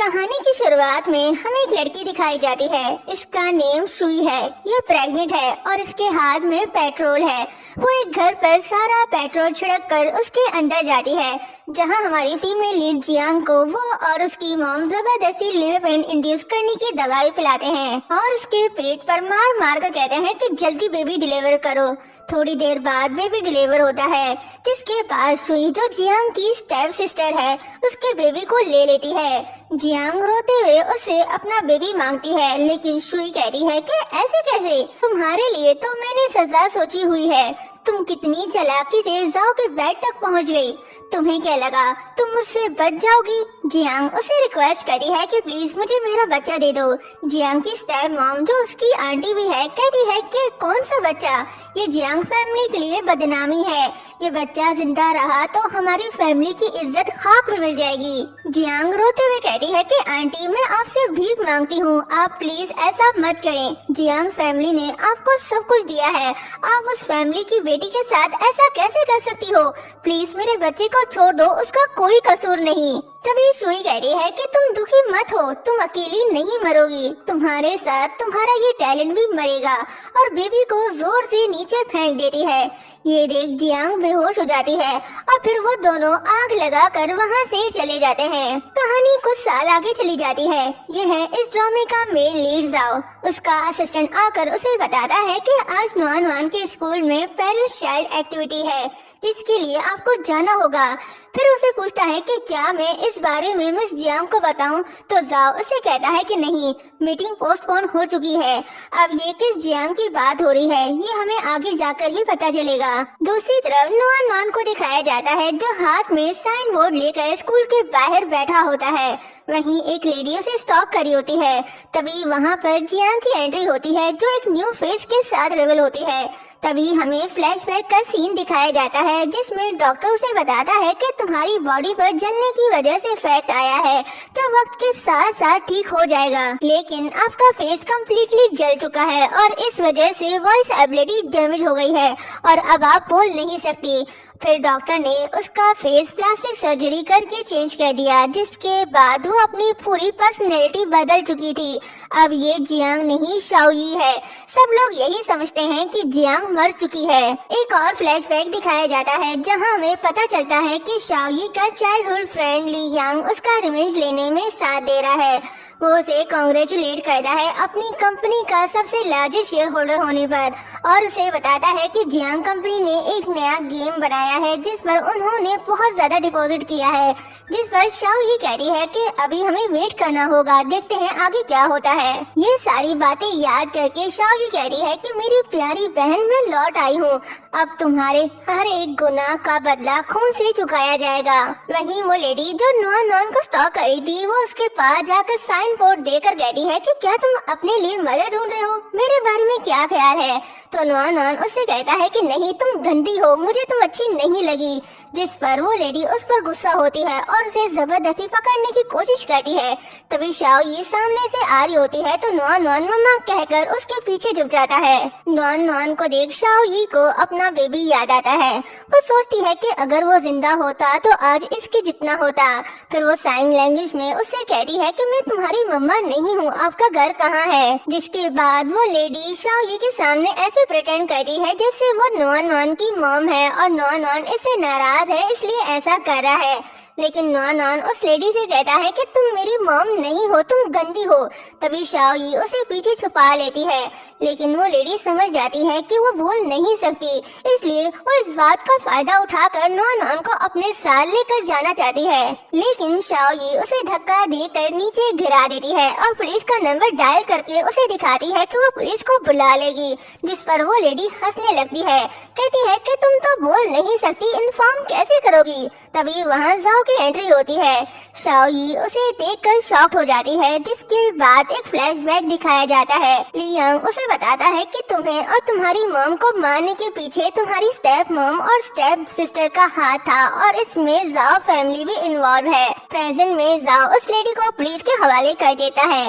कहानी की शुरुआत में हमें एक लड़की दिखाई जाती है। इसका नेम शुई है। ये प्रेग्नेंट है और इसके हाथ में पेट्रोल है। वो एक घर पर सारा पेट्रोल छिड़क कर उसके अंदर जाती है, जहां हमारी फीमेल लीड जियांग को वो और उसकी मॉम जबरदस्ती लिवर पेन इंड्यूस करने की दवाई पिलाते हैं और उसके पेट पर मार मार कर कहते हैं कि जल्दी बेबी डिलीवर करो। थोड़ी देर बाद बेबी डिलीवर होता है, जिसके बाद शुई जो जियांग की स्टेप सिस्टर है उसके बेबी को ले लेती है। जियांग रोते हुए उससे अपना बेबी मांगती है, लेकिन शुई कहती है कि ऐसे कैसे, तुम्हारे लिए तो मैंने सजा सोची हुई है। तुम कितनी चालाकी से जाओ के बेड तक पहुंच गई। तुम्हें क्या लगा तुम मुझसे बच जाओगी? जियांग उसे रिक्वेस्ट करती है कि प्लीज मुझे मेरा बच्चा दे दो। जियांग की स्टेप मॉम जो उसकी आंटी भी है कहती है कि कौन सा बच्चा, ये जियांग फैमिली के लिए बदनामी है। ये बच्चा जिंदा रहा तो हमारी फैमिली की इज्जत खाक में मिल जाएगी। जियांग रोते हुए कहती है कि आंटी मैं आपसे भीख मांगती हूँ, आप प्लीज ऐसा मत करें। जियांग फैमिली ने आपको सब कुछ दिया है, आप उस फैमिली की बेटी के साथ ऐसा कैसे कर सकती हो? प्लीज मेरे बच्चे को छोड़ दो, उसका कोई कसूर नहीं। तभी शुई कह रही है कि तुम दुखी मत हो, तुम अकेली नहीं मरोगी, तुम्हारे साथ तुम्हारा ये टैलेंट भी मरेगा, और बेबी को जोर से नीचे फेंक देती है। ये देख जियांग बेहोश हो जाती है और फिर वो दोनों आग लगाकर वहाँ से चले जाते हैं। कहानी कुछ साल आगे चली जाती है। ये है इस ड्रामे का मेन लीड जाओ। उसका असिस्टेंट आकर उसे बताता है कि आज नुआन वान के स्कूल में पेरेंट्स चाइल्ड एक्टिविटी है, जिसके लिए आपको जाना होगा। फिर उसे पूछता है कि क्या मैं इस बारे में मिस जियांग को बताऊं? तो जाओ उसे कहता है कि नहीं, मीटिंग पोस्टपोन हो चुकी है। अब ये किस जियांग की बात हो रही है ये हमें आगे जाकर ही पता चलेगा। दूसरी तरफ नुआन वान को दिखाया जाता है जो हाथ में साइन बोर्ड लेकर स्कूल के बाहर बैठा होता है। वहीं एक लेडी उसे स्टॉक करी होती है। तभी वहाँ पर जियांग की एंट्री होती है जो एक न्यू फेस के साथ रिवील होती है। तभी हमें फ्लैशबैक का सीन दिखाया जाता है जिसमें डॉक्टर उसे बताता है कि तुम्हारी बॉडी पर जलने की वजह से इफेक्ट आया है, जो वक्त के साथ साथ ठीक हो जाएगा, लेकिन आपका फेस कम्प्लीटली जल चुका है और इस वजह से वॉइस एबिलिटी डैमेज हो गई है और अब आप बोल नहीं सकती। फिर डॉक्टर ने उसका फेस प्लास्टिक सर्जरी करके चेंज कर दिया, जिसके बाद वो अपनी पूरी पर्सनैलिटी बदल चुकी थी। अब ये जियांग नहीं शाओयी है। सब लोग यही समझते हैं कि जियांग मर चुकी है। एक और फ्लैशबैक दिखाया जाता है जहां हमें पता चलता है कि शाओयी का चाइल्डहुड फ्रेंड ली यांग उसका रिवेंज लेने में साथ दे रहा है। वो उसे कांग्रेचुलेट करता है अपनी कंपनी का सबसे लार्जेस्ट शेयर होल्डर होने पर और उसे बताता है कि जियांग कंपनी ने एक नया गेम बनाया है जिस पर उन्होंने बहुत ज्यादा डिपॉजिट किया है, जिस पर शाओ ये कह रही है कि अभी हमें वेट करना होगा, देखते हैं आगे क्या होता है। ये सारी बातें याद करके शाओ ये कह रही है कि मेरी प्यारी बहन मैं लौट आई हूँ, अब तुम्हारे हर एक गुनाह का बदला खून से चुकाया जाएगा। वहीं वो लेडी जो नुआन वान को स्टॉक करी थी वो उसके पास जाकर साइन बोर्ड देकर कहती है कि क्या तुम अपने लिए मदद ढूंढ रहे हो, मेरे बारे में क्या ख्याल है? तो नुआन वान उससे कहता है कि नहीं, तुम गंदी हो, मुझे तुम अच्छी नहीं लगी। जिस पर वो लेडी उस पर गुस्सा होती है और उसे जबरदस्ती पकड़ने की कोशिश करती है। तभी शाओ ये सामने से आ रही होती है तो नुआन वान मम्मा कहकर उसके पीछे झुक जाता है। नुआन वान को देख शाओ यी को अपना बेबी याद आता है। वो सोचती है कि अगर वो जिंदा होता तो आज इसके जितना होता। फिर वो साइन लैंग्वेज में उससे कहती है कि मैं तुम्हारी मम्मा नहीं हूँ, आपका घर कहाँ है? जिसके बाद वो लेडी शाओ यी के सामने ऐसे प्रिटेंड करती है जैसे वो नुआन वान की मॉम है और नुआन वान इससे नाराज है इसलिए ऐसा कर रहा है। लेकिन नुआन वान उस लेडी से कहता है कि तुम मेरी मॉम नहीं हो, तुम गंदी हो। तभी शाओ यी उसे पीछे छुपा लेती है, लेकिन वो लेडी समझ जाती है कि वो भूल नहीं सकती, इसलिए वो इस बात का फायदा उठाकर नुआन वान को अपने साथ लेकर जाना चाहती है। लेकिन शाओ यी उसे धक्का देकर नीचे गिरा देती है और पुलिस का नंबर डायल करके उसे दिखाती है कि वो पुलिस को बुला लेगी। जिस पर वो लेडी हंसने लगती है, कहती है कि तुम तो बोल नहीं सकती, इन्फॉर्म कैसे करोगी? तभी वहाँ जाओ की एंट्री होती है। शाओ यी उसे देखकर शॉक हो जाती है, जिसके बाद एक फ्लैशबैक दिखाया जाता है। ली यांग उसे बताता है कि तुम्हें और तुम्हारी मॉम को मारने के पीछे तुम्हारी स्टेप मॉम और स्टेप सिस्टर का हाथ था और इसमें जाओ फैमिली भी इन्वॉल्व है। प्रेजेंट में जाओ उस लेडी को पुलिस के हवाले कर देता है।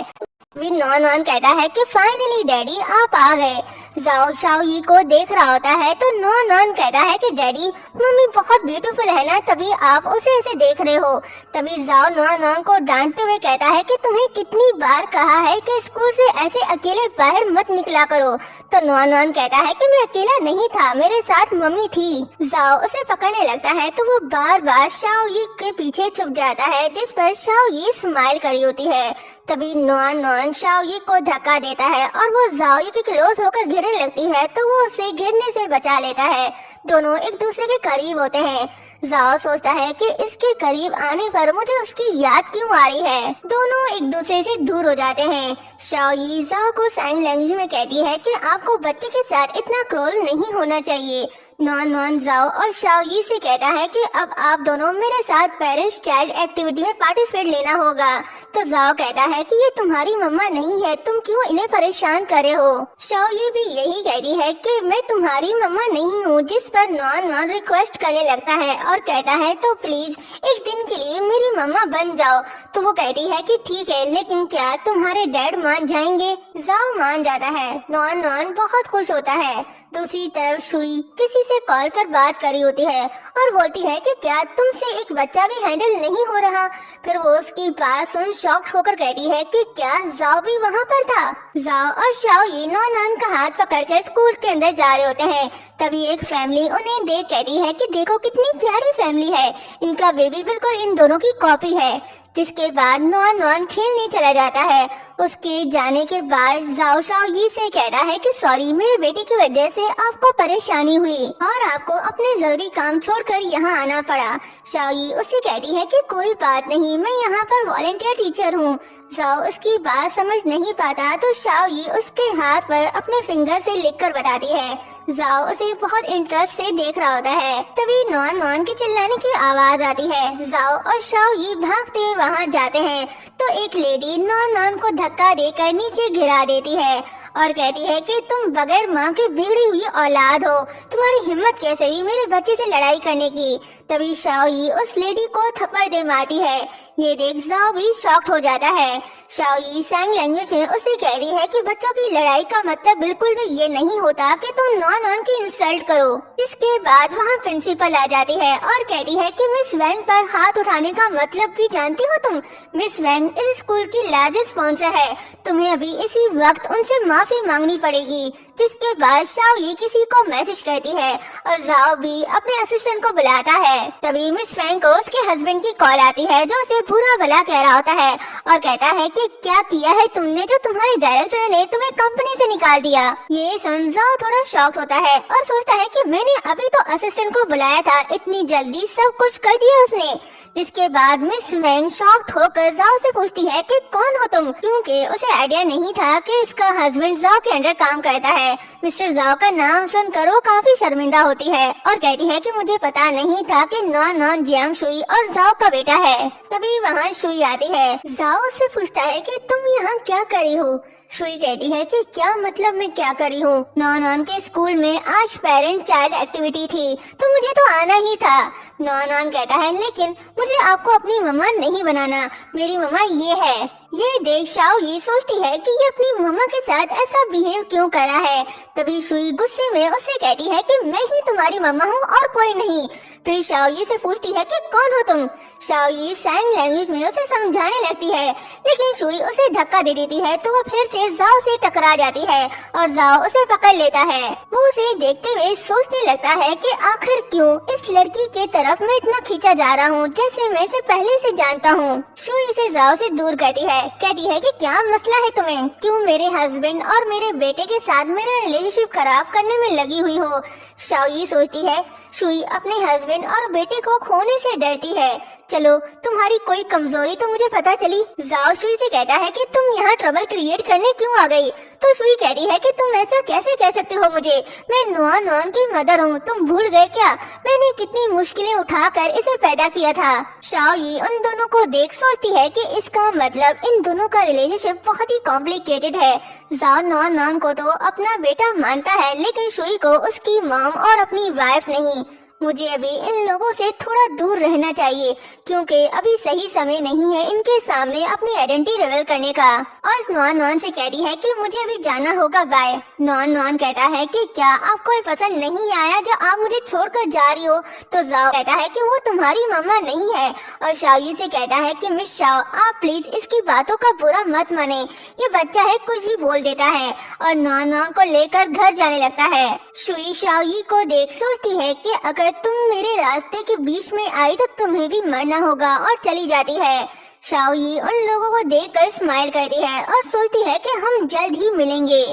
भी नॉन नॉन कहता है कि फाइनली डैडी आप आ गए। जाओ शाओ यी को देख रहा होता है तो नॉन नॉन कहता है कि डैडी मम्मी बहुत ब्यूटीफुल है ना, तभी आप उसे ऐसे देख रहे हो। तभी जाओ नॉन नॉन को डांटते हुए कहता है कि तुम्हें कितनी बार कहा है कि स्कूल से ऐसे अकेले बाहर मत निकला करो। तो नॉन नॉन कहता है कि मैं अकेला नहीं था, मेरे साथ मम्मी थी। जाओ उसे पकड़ने लगता है तो वो बार बार शाओ यी के पीछे छुप जाता है, जिस पर शाओ यी स्माइल करी होती है। तभी नॉन नॉन शाओ यी को धक्का देता है और वो जाओ यी के क्लोज होकर गिरने लगती है तो वो उसे गिरने से बचा लेता है। दोनों एक दूसरे के करीब होते हैं। जाओ सोचता है कि इसके करीब आने पर मुझे उसकी याद क्यों आ रही है। दोनों एक दूसरे से दूर हो जाते हैं। शाओ यी जाओ को साइन लैंग्वेज में कहती है कि आपको बच्चे के साथ इतना क्रूर नहीं होना चाहिए। नॉन नॉन जाओ और शाओ यी से कहता है कि अब आप दोनों मेरे साथ पेरेंट्स चाइल्ड एक्टिविटी में पार्टिसिपेट लेना होगा। तो जाओ कहता है कि ये तुम्हारी मम्मा नहीं है, तुम क्यों इन्हें परेशान कर रहे हो। शाओ यी भी यही कहती है कि मैं तुम्हारी मम्मा नहीं हूँ, जिस पर नॉन नॉन रिक्वेस्ट करने लगता है और कहता है तो प्लीज एक दिन के लिए मेरी मम्मा बन जाओ। तो वो कहती है कि ठीक है, लेकिन क्या तुम्हारे डैड मान जाएंगे। जाओ मान जाता है। नॉन नॉन बहुत खुश होता है। दूसरी तरफ शुई किसी से कॉल पर बात करी होती है और बोलती है कि क्या तुमसे एक बच्चा भी हैंडल नहीं हो रहा। फिर वो उसकी बात सुन शॉक होकर कहती है कि क्या जाओ भी वहाँ पर था। जाओ और शाओ यी नॉन नॉन का हाथ पकड़कर स्कूल के अंदर जा रहे होते हैं। तभी एक फैमिली उन्हें देख कहती है कि देखो कितनी प्यारी फैमिली है, इनका बेबी बिल्कुल इन दोनों की कॉपी है। जिसके बाद नॉन नॉन खेलने चला जाता है। उसके जाने के बाद जाओ शाओ यी से कहता है कि सॉरी, मेरे बेटे की वजह से आपको परेशानी हुई और आपको अपने जरूरी काम छोड़कर यहाँ आना पड़ा। शाओ यी उससे कहती है कि कोई बात नहीं, मैं यहाँ पर वॉलंटियर टीचर हूँ। जाओ उसकी बात समझ नहीं पाता तो शाओ यी उसके हाथ पर अपने फिंगर से लिखकर बताती है। जाओ उसे बहुत इंटरेस्ट से देख रहा होता है। तभी नॉन नॉन के चिल्लाने की आवाज आती है। जाओ और शाओ यी भागते वहाँ जाते हैं तो एक लेडी नॉन नॉन को धक्का देकर नीचे गिरा देती है और कहती है कि तुम बगैर माँ के बिगड़ी हुई औलाद हो, तुम्हारी हिम्मत कैसे हुई मेरे बच्चे से लड़ाई करने की। तभी शाओ यी उस लेडी को थप्पड़ दे मारती है। ये देख जाओ भी शॉक्ड हो जाता है। शाओ यी साइन लैंग्वेज में उसे कहती है कि बच्चों की लड़ाई का मतलब बिल्कुल भी ये नहीं होता कि तुम नॉन नॉन की इंसल्ट करो। इसके बाद वहाँ प्रिंसिपल आ जाती है और कहती है कि मिस वैंग पर हाथ उठाने का मतलब भी जानती हो तुम। मिस वैंग इस स्कूल की लार्जेस्ट स्पॉन्सर है, तुम्हें अभी इसी वक्त उनसे माफी मांगनी पड़ेगी। जिसके बाद शाओ यी किसी को मैसेज करती है और जाओ भी अपने असिस्टेंट को बुलाता है। तभी मिस वैंग को उसके हस्बैंड की कॉल आती है जो उसे बुरा भला कह रहा होता है और कहता है कि क्या किया है तुमने जो तुम्हारे डायरेक्टर ने तुम्हें कंपनी से निकाल दिया। ये सुन जाओ थोड़ा शॉक्ड होता है और सोचता है कि मैंने अभी तो असिस्टेंट को बुलाया था, इतनी जल्दी सब कुछ कर दिया उसने। जिसके बाद मिस वैंग शॉक्ड होकर जाओ से पूछती है कि कौन हो तुम, क्योंकि उसे आइडिया नहीं था कि इसका हस्बैंड जाओ के अंडर काम करता है। मिस्टर जाओ का नाम सुनकर वो काफी शर्मिंदा होती है और कहती है कि मुझे पता नहीं था कि नॉन नॉन जियांग शुई और जाओ का बेटा है। तभी वहाँ शुई आती है। जाओ से पूछता है कि तुम यहाँ क्या करी हो। शुई कहती है कि क्या मतलब मैं क्या करी हूँ, नॉन नॉन के स्कूल में आज पेरेंट चाइल्ड एक्टिविटी थी तो मुझे तो आना ही था। नॉन नॉन कहता है लेकिन मुझे आपको अपनी मम्मा नहीं बनाना, मेरी मम्मा ये है। ये देख शाओ यी सोचती है कि ये अपनी मम्मा के साथ ऐसा बिहेव क्यों करा है। तभी शुई गुस्से में उससे कहती है कि मैं ही तुम्हारी मम्मा हूँ और कोई नहीं। फिर शाओ यी से पूछती है कि कौन हो तुम। शाओ यी साइन लैंग्वेज में उसे समझाने लगती है लेकिन शुई उसे धक्का दे देती है तो वो फिर से जाओ से टकरा जाती है और जाओ उसे पकड़ लेता है। वो उसे देखते हुए सोचने लगता है कि आखिर क्यों इस लड़की के तरफ मैं इतना खींचा जा रहा हूँ जैसे मैं इसे पहले से जानता हूँ। शुई उसे जाओ से दूर करती है, कहती है कि क्या मसला है तुम्हें, क्यों मेरे हस्बैंड और मेरे बेटे के साथ मेरा रिलेशनशिप खराब करने में लगी हुई हो। शाओ यी सोचती है शुई अपने हस्बैंड और बेटे को खोने से डरती है। चलो तुम्हारी कोई कमजोरी तो मुझे पता चली। जाओ शुई से कहता है कि तुम यहाँ ट्रबल क्रिएट करने क्यों आ गई। तो शुई कहती है कि तुम ऐसा कैसे कह सकते हो मुझे, मैं नॉन नॉन की मदर हूँ, तुम भूल गए क्या मैंने कितनी मुश्किलें उठाकर इसे पैदा किया था। शाओ यी उन दोनों को देख सोचती है कि इसका मतलब इन दोनों का रिलेशनशिप बहुत ही कॉम्प्लिकेटेड है। जाओ नॉन नॉन को तो अपना बेटा मानता है लेकिन शुई को उसकी मॉम और अपनी वाइफ नहीं। मुझे अभी इन लोगों से थोड़ा दूर रहना चाहिए क्योंकि अभी सही समय नहीं है इनके सामने अपनी आइडेंटिटी रिवील करने का। और नॉन नॉन से कहती है कि मुझे अभी जाना होगा, बाय। नॉन नॉन कहता है कि क्या आपको ये पसंद नहीं आया जो आप मुझे छोड़कर जा रही हो? तो जाओ कहता है कि वो तुम्हारी मम्मा नहीं है। और शाओयी से कहता है कि मिस शाओ, आप प्लीज इसकी बातों का बुरा मत माने, ये बच्चा है, कुछ भी बोल देता है। और नॉन नॉन को लेकर घर जाने लगता है। शुई शाओयी को देख सोचती है कि अगर तुम मेरे रास्ते के बीच में आई तो तुम्हें भी मरना होगा, और चली जाती है। शाओयी उन लोगों को देखकर स्माइल करती है और सोचती है कि हम जल्द ही मिलेंगे।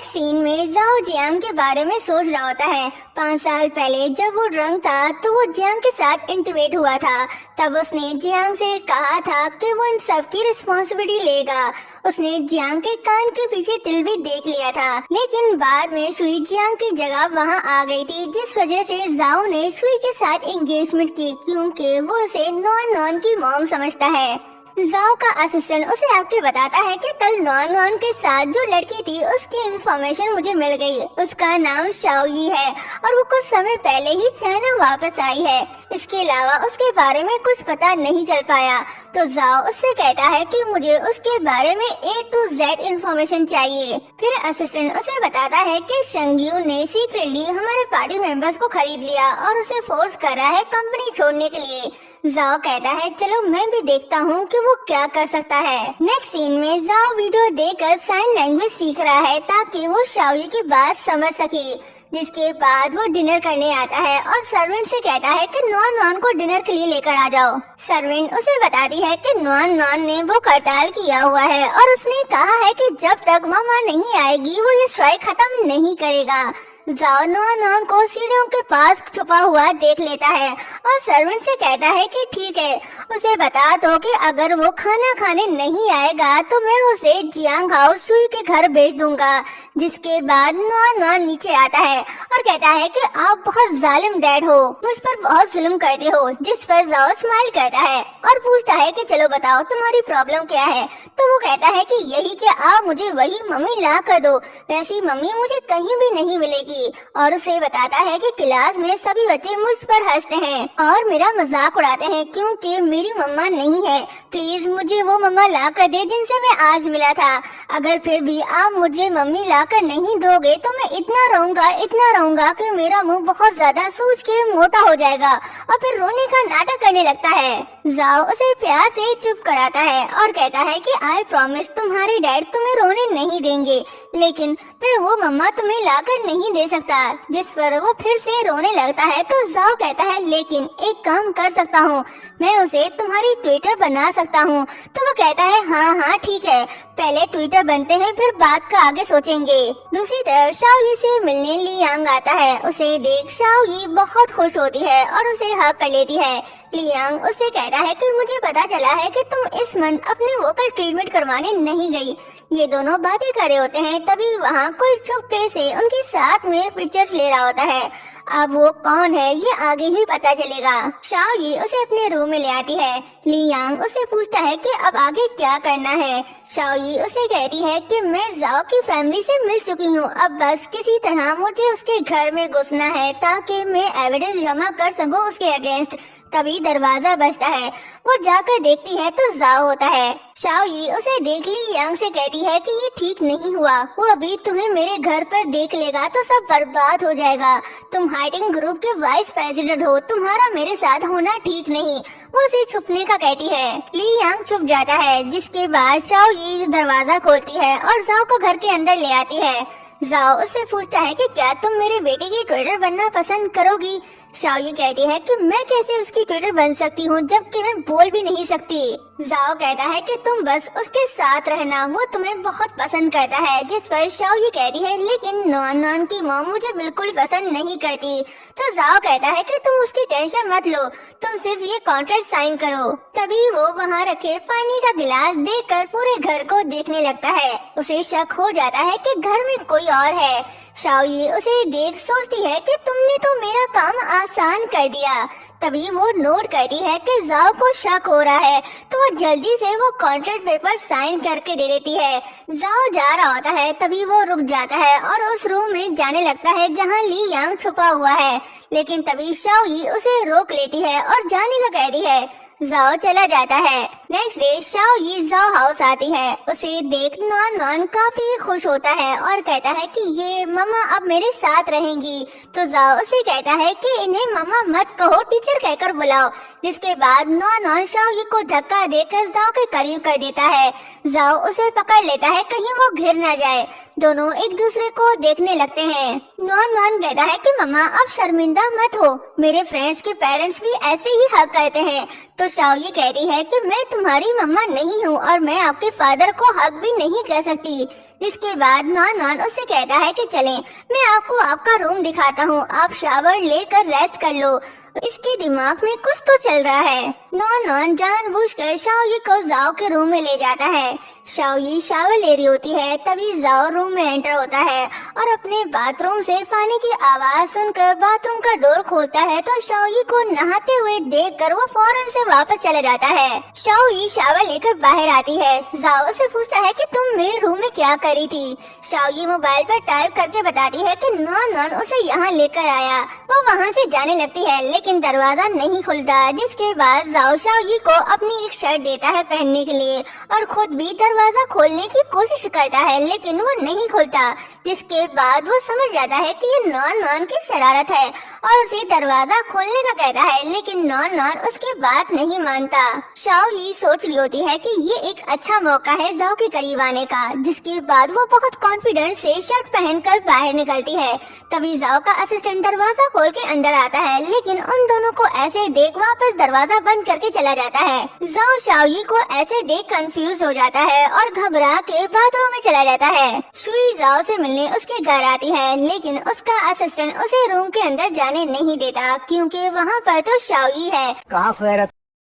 सीन में जाओ जियांग के बारे में सोच रहा होता है। 5 साल पहले जब वो ड्रंक था तो वो जियांग के साथ इंटीमेट हुआ था। तब उसने जियांग से कहा था कि वो इन सब की रिस्पॉन्सिबिलिटी लेगा। उसने जियांग के कान के पीछे तिल भी देख लिया था, लेकिन बाद में शुई जियांग की जगह वहां आ गई थी, जिस वजह से जाओ ने शुई के साथ एंगेजमेंट की क्योंकि वो उसे नॉन नॉन की मॉम समझता है। जाओ का असिस्टेंट उसे आके बताता है कि कल नॉन नॉन के साथ जो लड़की थी उसकी इंफॉर्मेशन मुझे मिल गई। उसका नाम शाओयी है और वो कुछ समय पहले ही चाइना वापस आई है। इसके अलावा उसके बारे में कुछ पता नहीं चल पाया। तो जाओ उससे कहता है कि मुझे उसके बारे में A to Z इंफॉर्मेशन चाहिए। फिर असिस्टेंट उसे बताता है कि शंगयू ने सीक्रेटली हमारे पार्टी मेंबर्स को खरीद लिया और उसे फोर्स कर रहा है कंपनी छोड़ने के लिए। जाओ कहता है चलो मैं भी देखता हूँ कि वो क्या कर सकता है। नेक्स्ट सीन में जाओ वीडियो देखकर साइन लैंग्वेज सीख रहा है ताकि वो शाओयी की बात समझ सके। जिसके बाद वो डिनर करने आता है और सर्वेंट से कहता है कि नॉन नॉन को डिनर के लिए लेकर आ जाओ। सर्वेंट उसे बताती है कि नॉन नॉन ने वो हड़ताल किया हुआ है और उसने कहा है कि जब तक मामा नहीं आएगी वो ये स्ट्राइक खत्म नहीं करेगा। जाओ नॉन नॉन को सीढ़ियों के पास छुपा हुआ देख लेता है और सर्वेंट से कहता है कि ठीक है, उसे बता दो कि अगर वो खाना खाने नहीं आएगा तो मैं उसे जियांग हाउस शुई के घर भेज दूंगा। जिसके बाद नॉन नॉन नीचे आता है और कहता है कि आप बहुत जालिम डैड हो, मुझ पर बहुत जुल्म करते हो। जिस पर जाओ स्माइल करता है और पूछता है कि चलो बताओ तुम्हारी प्रॉब्लम क्या है। तो वो कहता है कि यही कि आप मुझे वही मम्मी ला कर दो, वैसी मम्मी मुझे कहीं भी नहीं मिलेगी। और उसे बताता है कि क्लास में सभी बच्चे मुझ पर हंसते हैं और मेरा मजाक उड़ाते हैं क्योंकि मेरी मम्मा नहीं है। प्लीज मुझे वो मम्मा ला कर दे जिनसे मैं आज मिला था। अगर फिर भी आप मुझे मम्मी ला कर नहीं दोगे तो मैं इतना रहूंगा कि मेरा मुंह बहुत ज्यादा सूज के मोटा हो जाएगा और फिर रोने का नाटक करने लगता है। जाओ उसे प्यार से चुप कराता है और कहता है कि आई प्रॉमिस तुम्हारे डैड तुम्हें रोने नहीं देंगे, लेकिन फिर वो मम्मा तुम्हें लाकर नहीं दे सकता। जिस पर वो फिर से रोने लगता है तो जाओ कहता है लेकिन एक काम कर सकता हूँ, मैं उसे तुम्हारी ट्विटर बना सकता हूँ। तो वो कहता है हाँ ठीक है, पहले ट्विटर बनते हैं फिर बात का आगे सोचेंगे। दूसरी तरफ शाओयी से मिलने लियांग आता है। उसे देख शाओयी बहुत खुश होती है और उसे हक कर लेती है। लियांग उससे कहता है कि मुझे पता चला है कि तुम इस मंथ अपने वोकल ट्रीटमेंट करवाने नहीं गई। ये दोनों बातें कर रहे होते हैं, तभी वहाँ कोई चुपके से उनके साथ में पिक्चर्स ले रहा होता है। अब वो कौन है ये आगे ही पता चलेगा। शाओयी उसे अपने रूम में ले आती है। लियांग उसे पूछता है कि अब आगे क्या करना है। शाओयी उसे कहती है कि मैं जाओ की फैमिली से मिल चुकी हूँ, अब बस किसी तरह मुझे उसके घर में घुसना है ताकि मैं एविडेंस जमा कर सकूँ उसके अगेंस्ट। तभी दरवाजा बजता है। वो जाकर देखती है तो जाओ होता है। शाओयी उसे देख लियांग से कहती है कि ये ठीक नहीं हुआ, वो अभी तुम्हें मेरे घर पर देख लेगा तो सब बर्बाद हो जाएगा। तुम हाइटिंग ग्रुप के वाइस प्रेसिडेंट हो, तुम्हारा मेरे साथ होना ठीक नहीं। वो उसे छुपने का कहती है। लियांग छुप जाता है, जिसके बाद शाओयी दरवाजा खोलती है और जाओ को घर के अंदर ले आती है। जाओ उससे पूछता है कि क्या तुम मेरे बेटे की ट्विटर बनना पसंद करोगी। शाओयी कहती है कि मैं कैसे उसकी ट्विटर बन सकती हूँ जबकि मैं बोल भी नहीं सकती। जाओ कहता है कि तुम बस उसके साथ रहना, वो तुम्हें बहुत पसंद करता है। जिस पर शाओयी कहती है लेकिन नॉन नॉन की मॉम मुझे बिल्कुल पसंद नहीं करती। तो जाओ कहता है कि तुम उसकी टेंशन मत लो, तुम सिर्फ ये कॉन्ट्रैक्ट साइन करो। तभी वो वहाँ रखे पानी का गिलास देखकर पूरे घर को देखने लगता है। उसे शक हो जाता है कि घर में कोई और है। शाओयी उसे देख सोचती है कि तुमने तो मेरा काम आसान कर दिया। तभी वो नोट करती है कि जाओ को शक हो रहा है, तो वो जल्दी से वो कॉन्ट्रैक्ट पेपर साइन करके दे देती है। जाओ जा रहा होता है, तभी वो रुक जाता है और उस रूम में जाने लगता है जहाँ ली यांग छुपा हुआ है, लेकिन तभी शाओ यी उसे रोक लेती है और जाने का कहती है। जाओ चला जाता है। नेक्स्ट डे शाओ यी जाओ हाउस आती है। उसे देख नॉन नॉन काफी खुश होता है और कहता है कि ये मम्मा अब मेरे साथ रहेंगी। तो जाओ उसे कहता है कि इन्हें मम्मा मत कहो, टीचर कहकर बुलाओ। जिसके बाद नॉन नॉन शाओ यी को धक्का देकर जाओ के करीब कर देता है। जाओ उसे पकड़ लेता है कहीं वो गिर न जाए। दोनों एक दूसरे को देखने लगते हैं। नॉन नॉन कहता है कि मम्मा अब शर्मिंदा मत हो, मेरे फ्रेंड्स के पेरेंट्स भी ऐसे ही हक करते हैं। तो शाओ यी कहती है कि मैं तुम्हारी मम्मा नहीं हूँ और मैं आपके फादर को हक भी नहीं कह सकती। इसके बाद नॉन नॉन उससे कहता है कि चलें, मैं आपको आपका रूम दिखाता हूँ, आप शावर लेकर रेस्ट कर लो। इसके दिमाग में कुछ तो चल रहा है। नॉन नॉन जानबूझकर शाओ यी को जाओ के रूम में ले जाता है। शाओ यी शावर ले रही होती है, तभी जाओ रूम में एंटर होता है और अपने बाथरूम से पानी की आवाज सुनकर बाथरूम का डोर खोलता है। तो शाओ यी को नहाते हुए देखकर वो फौरन से वापस चला जाता है। शाओ यी शावर लेकर बाहर आती है। जाओ से पूछता है कि तुम मेरे रूम में क्या करी थी। शाओ यी मोबाइल पर टाइप करके बताती है कि नॉन नॉन उसे यहाँ लेकर आया। वो वहाँ से जाने लगती है, लेकिन दरवाजा नहीं खुलता। जिसके बाद जाओ शाओ यी को अपनी एक शर्ट देता है पहनने के लिए और खुद भी दरवाजा खोलने की कोशिश करता है, लेकिन वो नहीं खुलता। जिसके बाद वो समझ जाता है कि ये नॉन नॉन की शरारत है और उसे दरवाजा खोलने का कहता है, लेकिन नॉन नॉन उसकी बात नहीं मानता। शाओ यी सोच रही होती है कि ये एक अच्छा मौका है जाओ के करीब आने का। जिसके बाद वो बहुत कॉन्फिडेंस से शर्ट पहनकर बाहर निकलती है। तभी जाओ का असिस्टेंट दरवाजा खोल के अंदर आता है, लेकिन उन दोनों को ऐसे देख वापस दरवाजा बंद करके चला जाता है। जाओ शाओ यी को ऐसे देख कंफ्यूज हो जाता है और घबरा के बाथरूम में चला जाता है। शुई जाओ से मिलने उसके घर आती है, लेकिन उसका असिस्टेंट उसे रूम के अंदर जाने नहीं देता क्योंकि वहाँ पर तो शाओ यी है। कहाँ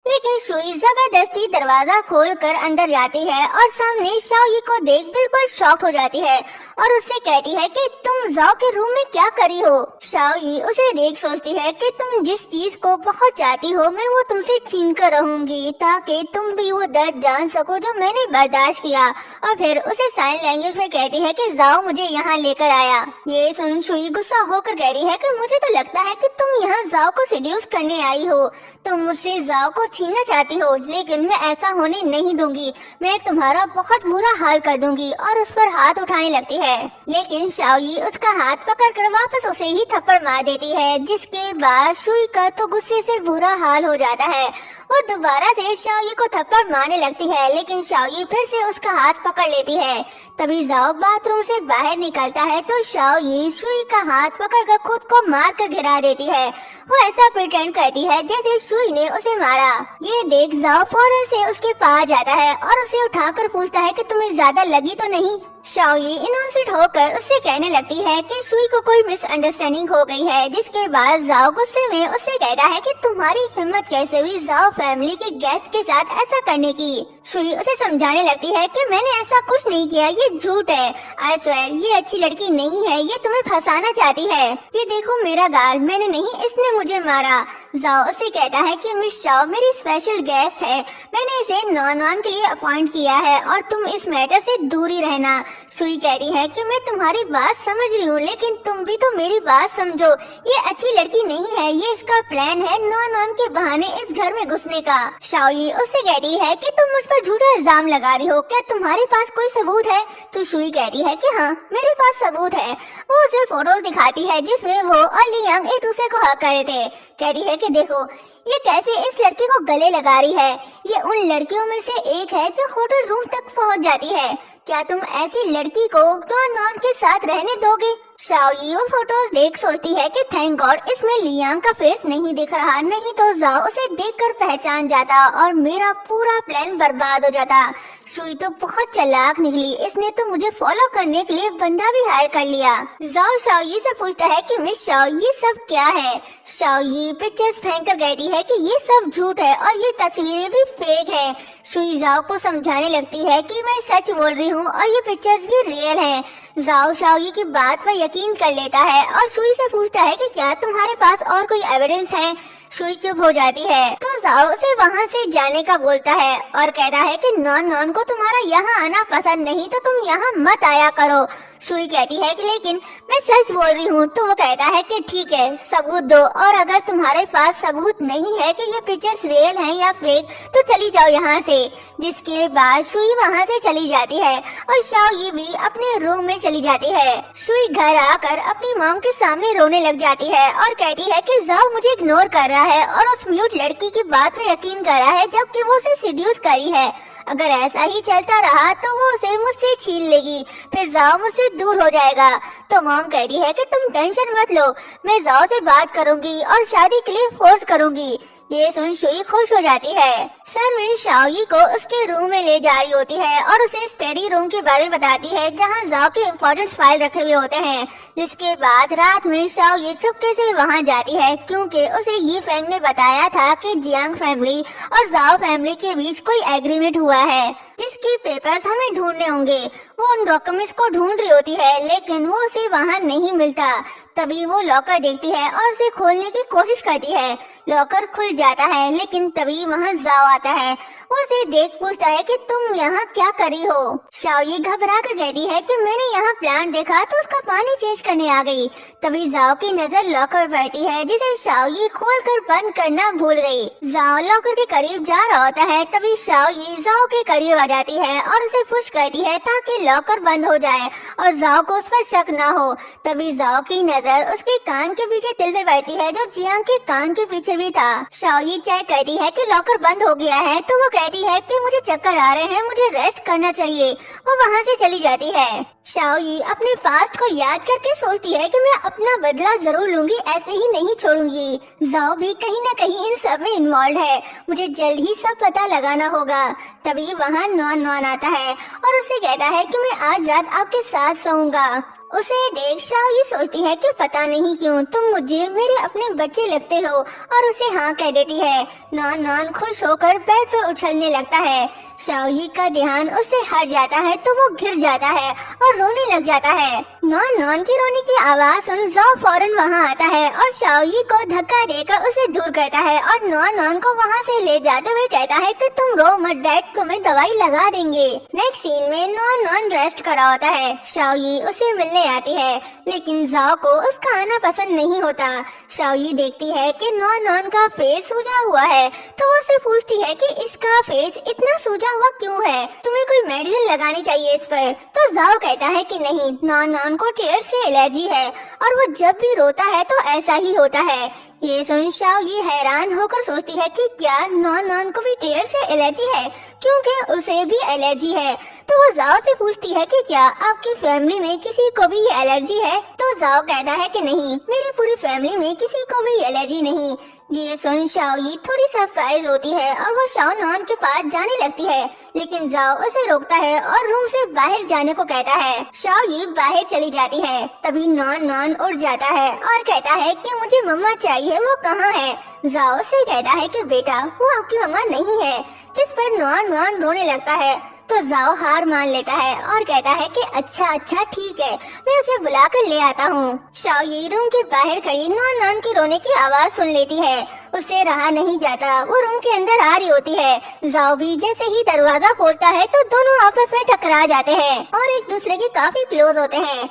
लेकिन शुई जबरदस्ती दरवाजा खोलकर अंदर जाती है और सामने शाओ यी को देख बिल्कुल शॉक हो जाती है और उससे कहती है कि तुम जाओ के रूम में क्या करी हो। शाओ यी उसे देख सोचती है कि तुम जिस चीज को बहुत चाहती हो मैं वो तुमसे छीन कर रहूंगी ताकि तुम भी वो दर्द जान सको जो मैंने बर्दाश्त किया। और फिर उसे साइन लैंग्वेज में कहती है कि जाओ मुझे यहाँ लेकर आया। ये सुन शुई गुस्सा होकर कह रही है कि मुझे तो लगता है कि तुम यहाँ जाओ को सेड्यूस करने आई हो, तुम मुझसे जाओ को छीनना चाहती हो, लेकिन मैं ऐसा होने नहीं दूंगी। मैं तुम्हारा बहुत बुरा हाल कर दूंगी और उस पर हाथ उठाने लगती है। लेकिन शाओ यी उसका हाथ पकड़कर वापस उसे ही थप्पड़ मार देती है। जिसके बाद शुई का तो गुस्से से बुरा हाल हो जाता है। वो दोबारा से शाओ यी को थप्पड़ मारने लगती है, लेकिन शाओ यी फिर से उसका हाथ पकड़ लेती है। तभी जाओ बाथरूम से बाहर निकलता है तो शाओ यी शुई का हाथ पकड़कर खुद को मार कर गिरा देती है। वो ऐसा प्रिटेंड करती है जैसे शुई ने उसे मारा। ये देख जाओ फौरन से उसके पास जाता है और उसे उठाकर पूछता है कि तुम्हें ज्यादा लगी तो नहीं। शाओ यी इनोसेंट होकर उससे कहने लगती है कि शुई को कोई मिसअंडरस्टैंडिंग हो गई है। जिसके बाद जाओ गुस्से में उससे कहता है कि तुम्हारी हिम्मत कैसे हुई जाओ फैमिली के गेस्ट के साथ ऐसा करने की। शुई उसे समझाने लगती है कि मैंने ऐसा कुछ नहीं किया, ये झूठ है। आई स्वेयर ये अच्छी लड़की नहीं है, ये तुम्हें फंसाना चाहती है। ये देखो मेरा गाल, मैंने नहीं, इसने मुझे मारा। जाओ उसे कहता है कि मिस शाओ मेरी स्पेशल गेस्ट है, मैंने इसे नॉन नॉन के लिए अपॉइंट किया है और तुम इस मैटर से दूर ही रहना। शुई कह रही है कि मैं तुम्हारी बात समझ रही हूँ, लेकिन तुम भी तो मेरी बात समझो। ये अच्छी लड़की नहीं है, ये इसका प्लान है नॉन नॉन के बहाने इस घर में घुसने का। शाओ यी उससे कहती है कि तुम मुझ पर झूठा इल्जाम लगा रही हो, क्या तुम्हारे पास कोई सबूत है? तो शुई कहती है कि हाँ मेरे पास सबूत है। वो उसे फोटोज दिखाती है जिसमें वो और ली यांग एक दूसरे को हक कर रहे थे। कहती है कि देखो ये कैसे इस लड़की को गले लगा रही है, ये उन लड़कियों में से एक है जो होटल रूम तक पहुंच जाती है। क्या तुम ऐसी लड़की को नॉन नॉन के साथ रहने दोगे? शाओ यी वो फोटोज देख सोचती है कि थैंक गॉड इसमें लियांग का फेस नहीं दिख रहा, नहीं तो जाओ उसे देखकर पहचान जाता और मेरा पूरा प्लान बर्बाद हो जाता। शुई तो बहुत चालाक निकली, इसने तो मुझे फॉलो करने के लिए बंदा भी हायर कर लिया। जाओ शाओ यी से पूछता है कि मिस शाओ ये सब क्या है? शाओ यी पिक्चर्स फेंक कर कहती है कि ये सब झूठ है और ये तस्वीरें भी फेक है। शुई जाओ को समझाने लगती है कि मैं सच बोल रही हूँ और ये पिक्चर्स भी रियल हैं। जाओ शाओ यी की बात पर यकीन कर लेता है और शुई से पूछता है कि क्या तुम्हारे पास और कोई एविडेंस है? सुई चुप हो जाती है तो जाओ उसे वहाँ से जाने का बोलता है और कहता है कि नॉन नॉन को तुम्हारा यहाँ आना पसंद नहीं तो तुम यहाँ मत आया करो। सुई कहती है कि लेकिन मैं सच बोल रही हूँ। तो वो कहता है कि ठीक है, सबूत दो, और अगर तुम्हारे पास सबूत नहीं है कि ये पिक्चर्स रियल हैं या फेक तो चली जाओ यहाँ से। जिसके बाद सुई वहाँ से चली जाती है और शाओ भी अपने रूम में चली जाती है। सुई घर आकर अपनी मॉम के सामने रोने लग जाती है और कहती है कि जाओ मुझे इग्नोर कर रहा है और उस म्यूट लड़की की बात पे यकीन कर रहा है जबकि वो उसे सीड्यूस करी है। अगर ऐसा ही चलता रहा तो वो उसे मुझसे छीन लेगी, फिर जाओ मुझसे दूर हो जाएगा। तो मॉम कहती है कि तुम टेंशन मत लो, मैं जाओ से बात करूंगी और शादी के लिए फोर्स करूंगी। ये सुन सुई खुश हो जाती है। सरविन शाओई को उसके रूम में ले जा रही होती है और उसे स्टडी रूम के बारे में बताती है जहाँ जाओ के इम्पोर्टेंट फाइल रखे हुए होते हैं। जिसके बाद रात में शाओई चुपके से वहाँ जाती है क्योंकि उसे ये फैंग ने बताया था कि जियांग फैमिली और जाओ फैमिली के बीच कोई एग्रीमेंट हुआ है जिसके पेपर्स हमें ढूंढने होंगे। वो उन डॉक्यूमेंट्स को ढूंढ रही होती है लेकिन वो उसे वहाँ नहीं मिलता। तभी वो लॉकर देखती है और उसे खोलने की कोशिश करती है। लॉकर खुल जाता है लेकिन तभी वहाँ जाओ आता है। वो उसे देख पूछता है कि तुम यहाँ क्या कर रही हो। शाओई घबरा कर कहती है कि मैंने यहाँ प्लांट देखा तो उसका पानी चेंज करने आ गई। तभी जाओ की नजर लॉकर पर पड़ती है जिसे शाओई खोलकर बंद करना भूल गई। जाओ लॉकर के करीब जा रहा होता है तभी शाओई जाओ के करीब आ जाती है और उसे पुश करती है ताकि लॉकर बंद हो जाए और जाओ को उस पर शक न हो। तभी जाओ की नजर उसके कान के पीछे तिल पे पड़ती है जो जियांग के कान के पीछे भी था। शाओई चेक करती है कि लॉकर बंद हो गया है तो वो कहती है कि मुझे चक्कर आ रहे हैं, मुझे रेस्ट करना चाहिए। वो वहाँ से चली जाती है। शाओई अपने पास्ट को याद करके सोचती है कि मैं अपना बदला जरूर लूंगी, ऐसे ही नहीं छोड़ूंगी। जाओ भी कहीं न कहीं इन सब में इन्वॉल्व है, मुझे जल्द ही सब पता लगाना होगा। तभी वहाँ नॉन नॉन आता है और उसे कहता है कि मैं आज रात आपके साथ सोऊंगा। उसे देख शाओई सोचती है कि पता नहीं क्यों तुम मुझे मेरे अपने बच्चे लगते हो और उसे हाँ कह देती है। नॉन नॉन खुश होकर बेड पर उछलने लगता है। शाओई का ध्यान उससे हट जाता है तो वो गिर जाता है और रोने लग जाता है। नॉन नॉन की रोने की आवाज सुन जाओ फौरन वहाँ आता है और शाओई को धक्का देकर उसे दूर करता है और नॉन नॉन को वहाँ से ले जाते हुए कहता है कि तुम रो मत, डैड तुम्हें दवाई लगा देंगे। नेक्स्ट सीन में नॉन नॉन रेस्ट करा होता है। शाओई उसे मिलने आती है लेकिन जाओ को उसका आना पसंद नहीं होता। शाओई देखती है कि नॉन नॉन का फेस सूजा हुआ है तो वो उसे पूछती है कि इसका फेस इतना सूजा हुआ क्यों है, तुम्हें कोई मेडिसिन लगानी चाहिए इस पर। तो जाओ कहता है कि नहीं, नॉन नॉन को टीयर से एलर्जी है और वो जब भी रोता है तो ऐसा ही होता है। ये सुन शाओई हैरान होकर सोचती है कि क्या नॉन नॉन को भी टीयर से एलर्जी है क्योंकि उसे भी एलर्जी है। तो वो जाओ से पूछती है कि क्या आपकी फैमिली में किसी को भी एलर्जी है। तो जाओ कहता है कि नहीं, मेरी पूरी फैमिली में किसी को भी एलर्जी नहीं। ये सुन शाओई थोड़ी सरप्राइज होती है और वो शाओ नॉन के पास जाने लगती है लेकिन जाओ उसे रोकता है और रूम से बाहर जाने को कहता है। शाओई बाहर चली जाती है। तभी नॉन नॉन उड़ जाता है और कहता है कि मुझे मम्मा चाहिए, वो कहाँ है। जाओ से कहता है कि बेटा वो आपकी मम्मा नहीं है, जिस पर नॉन नॉन रोने लगता है। तो जाओ हार मान लेता है और कहता है कि अच्छा ठीक है, मैं उसे बुला कर ले आता हूँ। शाओई रूम के बाहर खड़ी नॉन नॉन की रोने की आवाज सुन लेती है। उससे रहा नहीं जाता, वो रूम के अंदर आ रही होती है। जाओ भी जैसे ही दरवाजा खोलता है तो दोनों आपस में टकरा जाते हैं और एक दूसरे के काफी क्लोज होते हैं।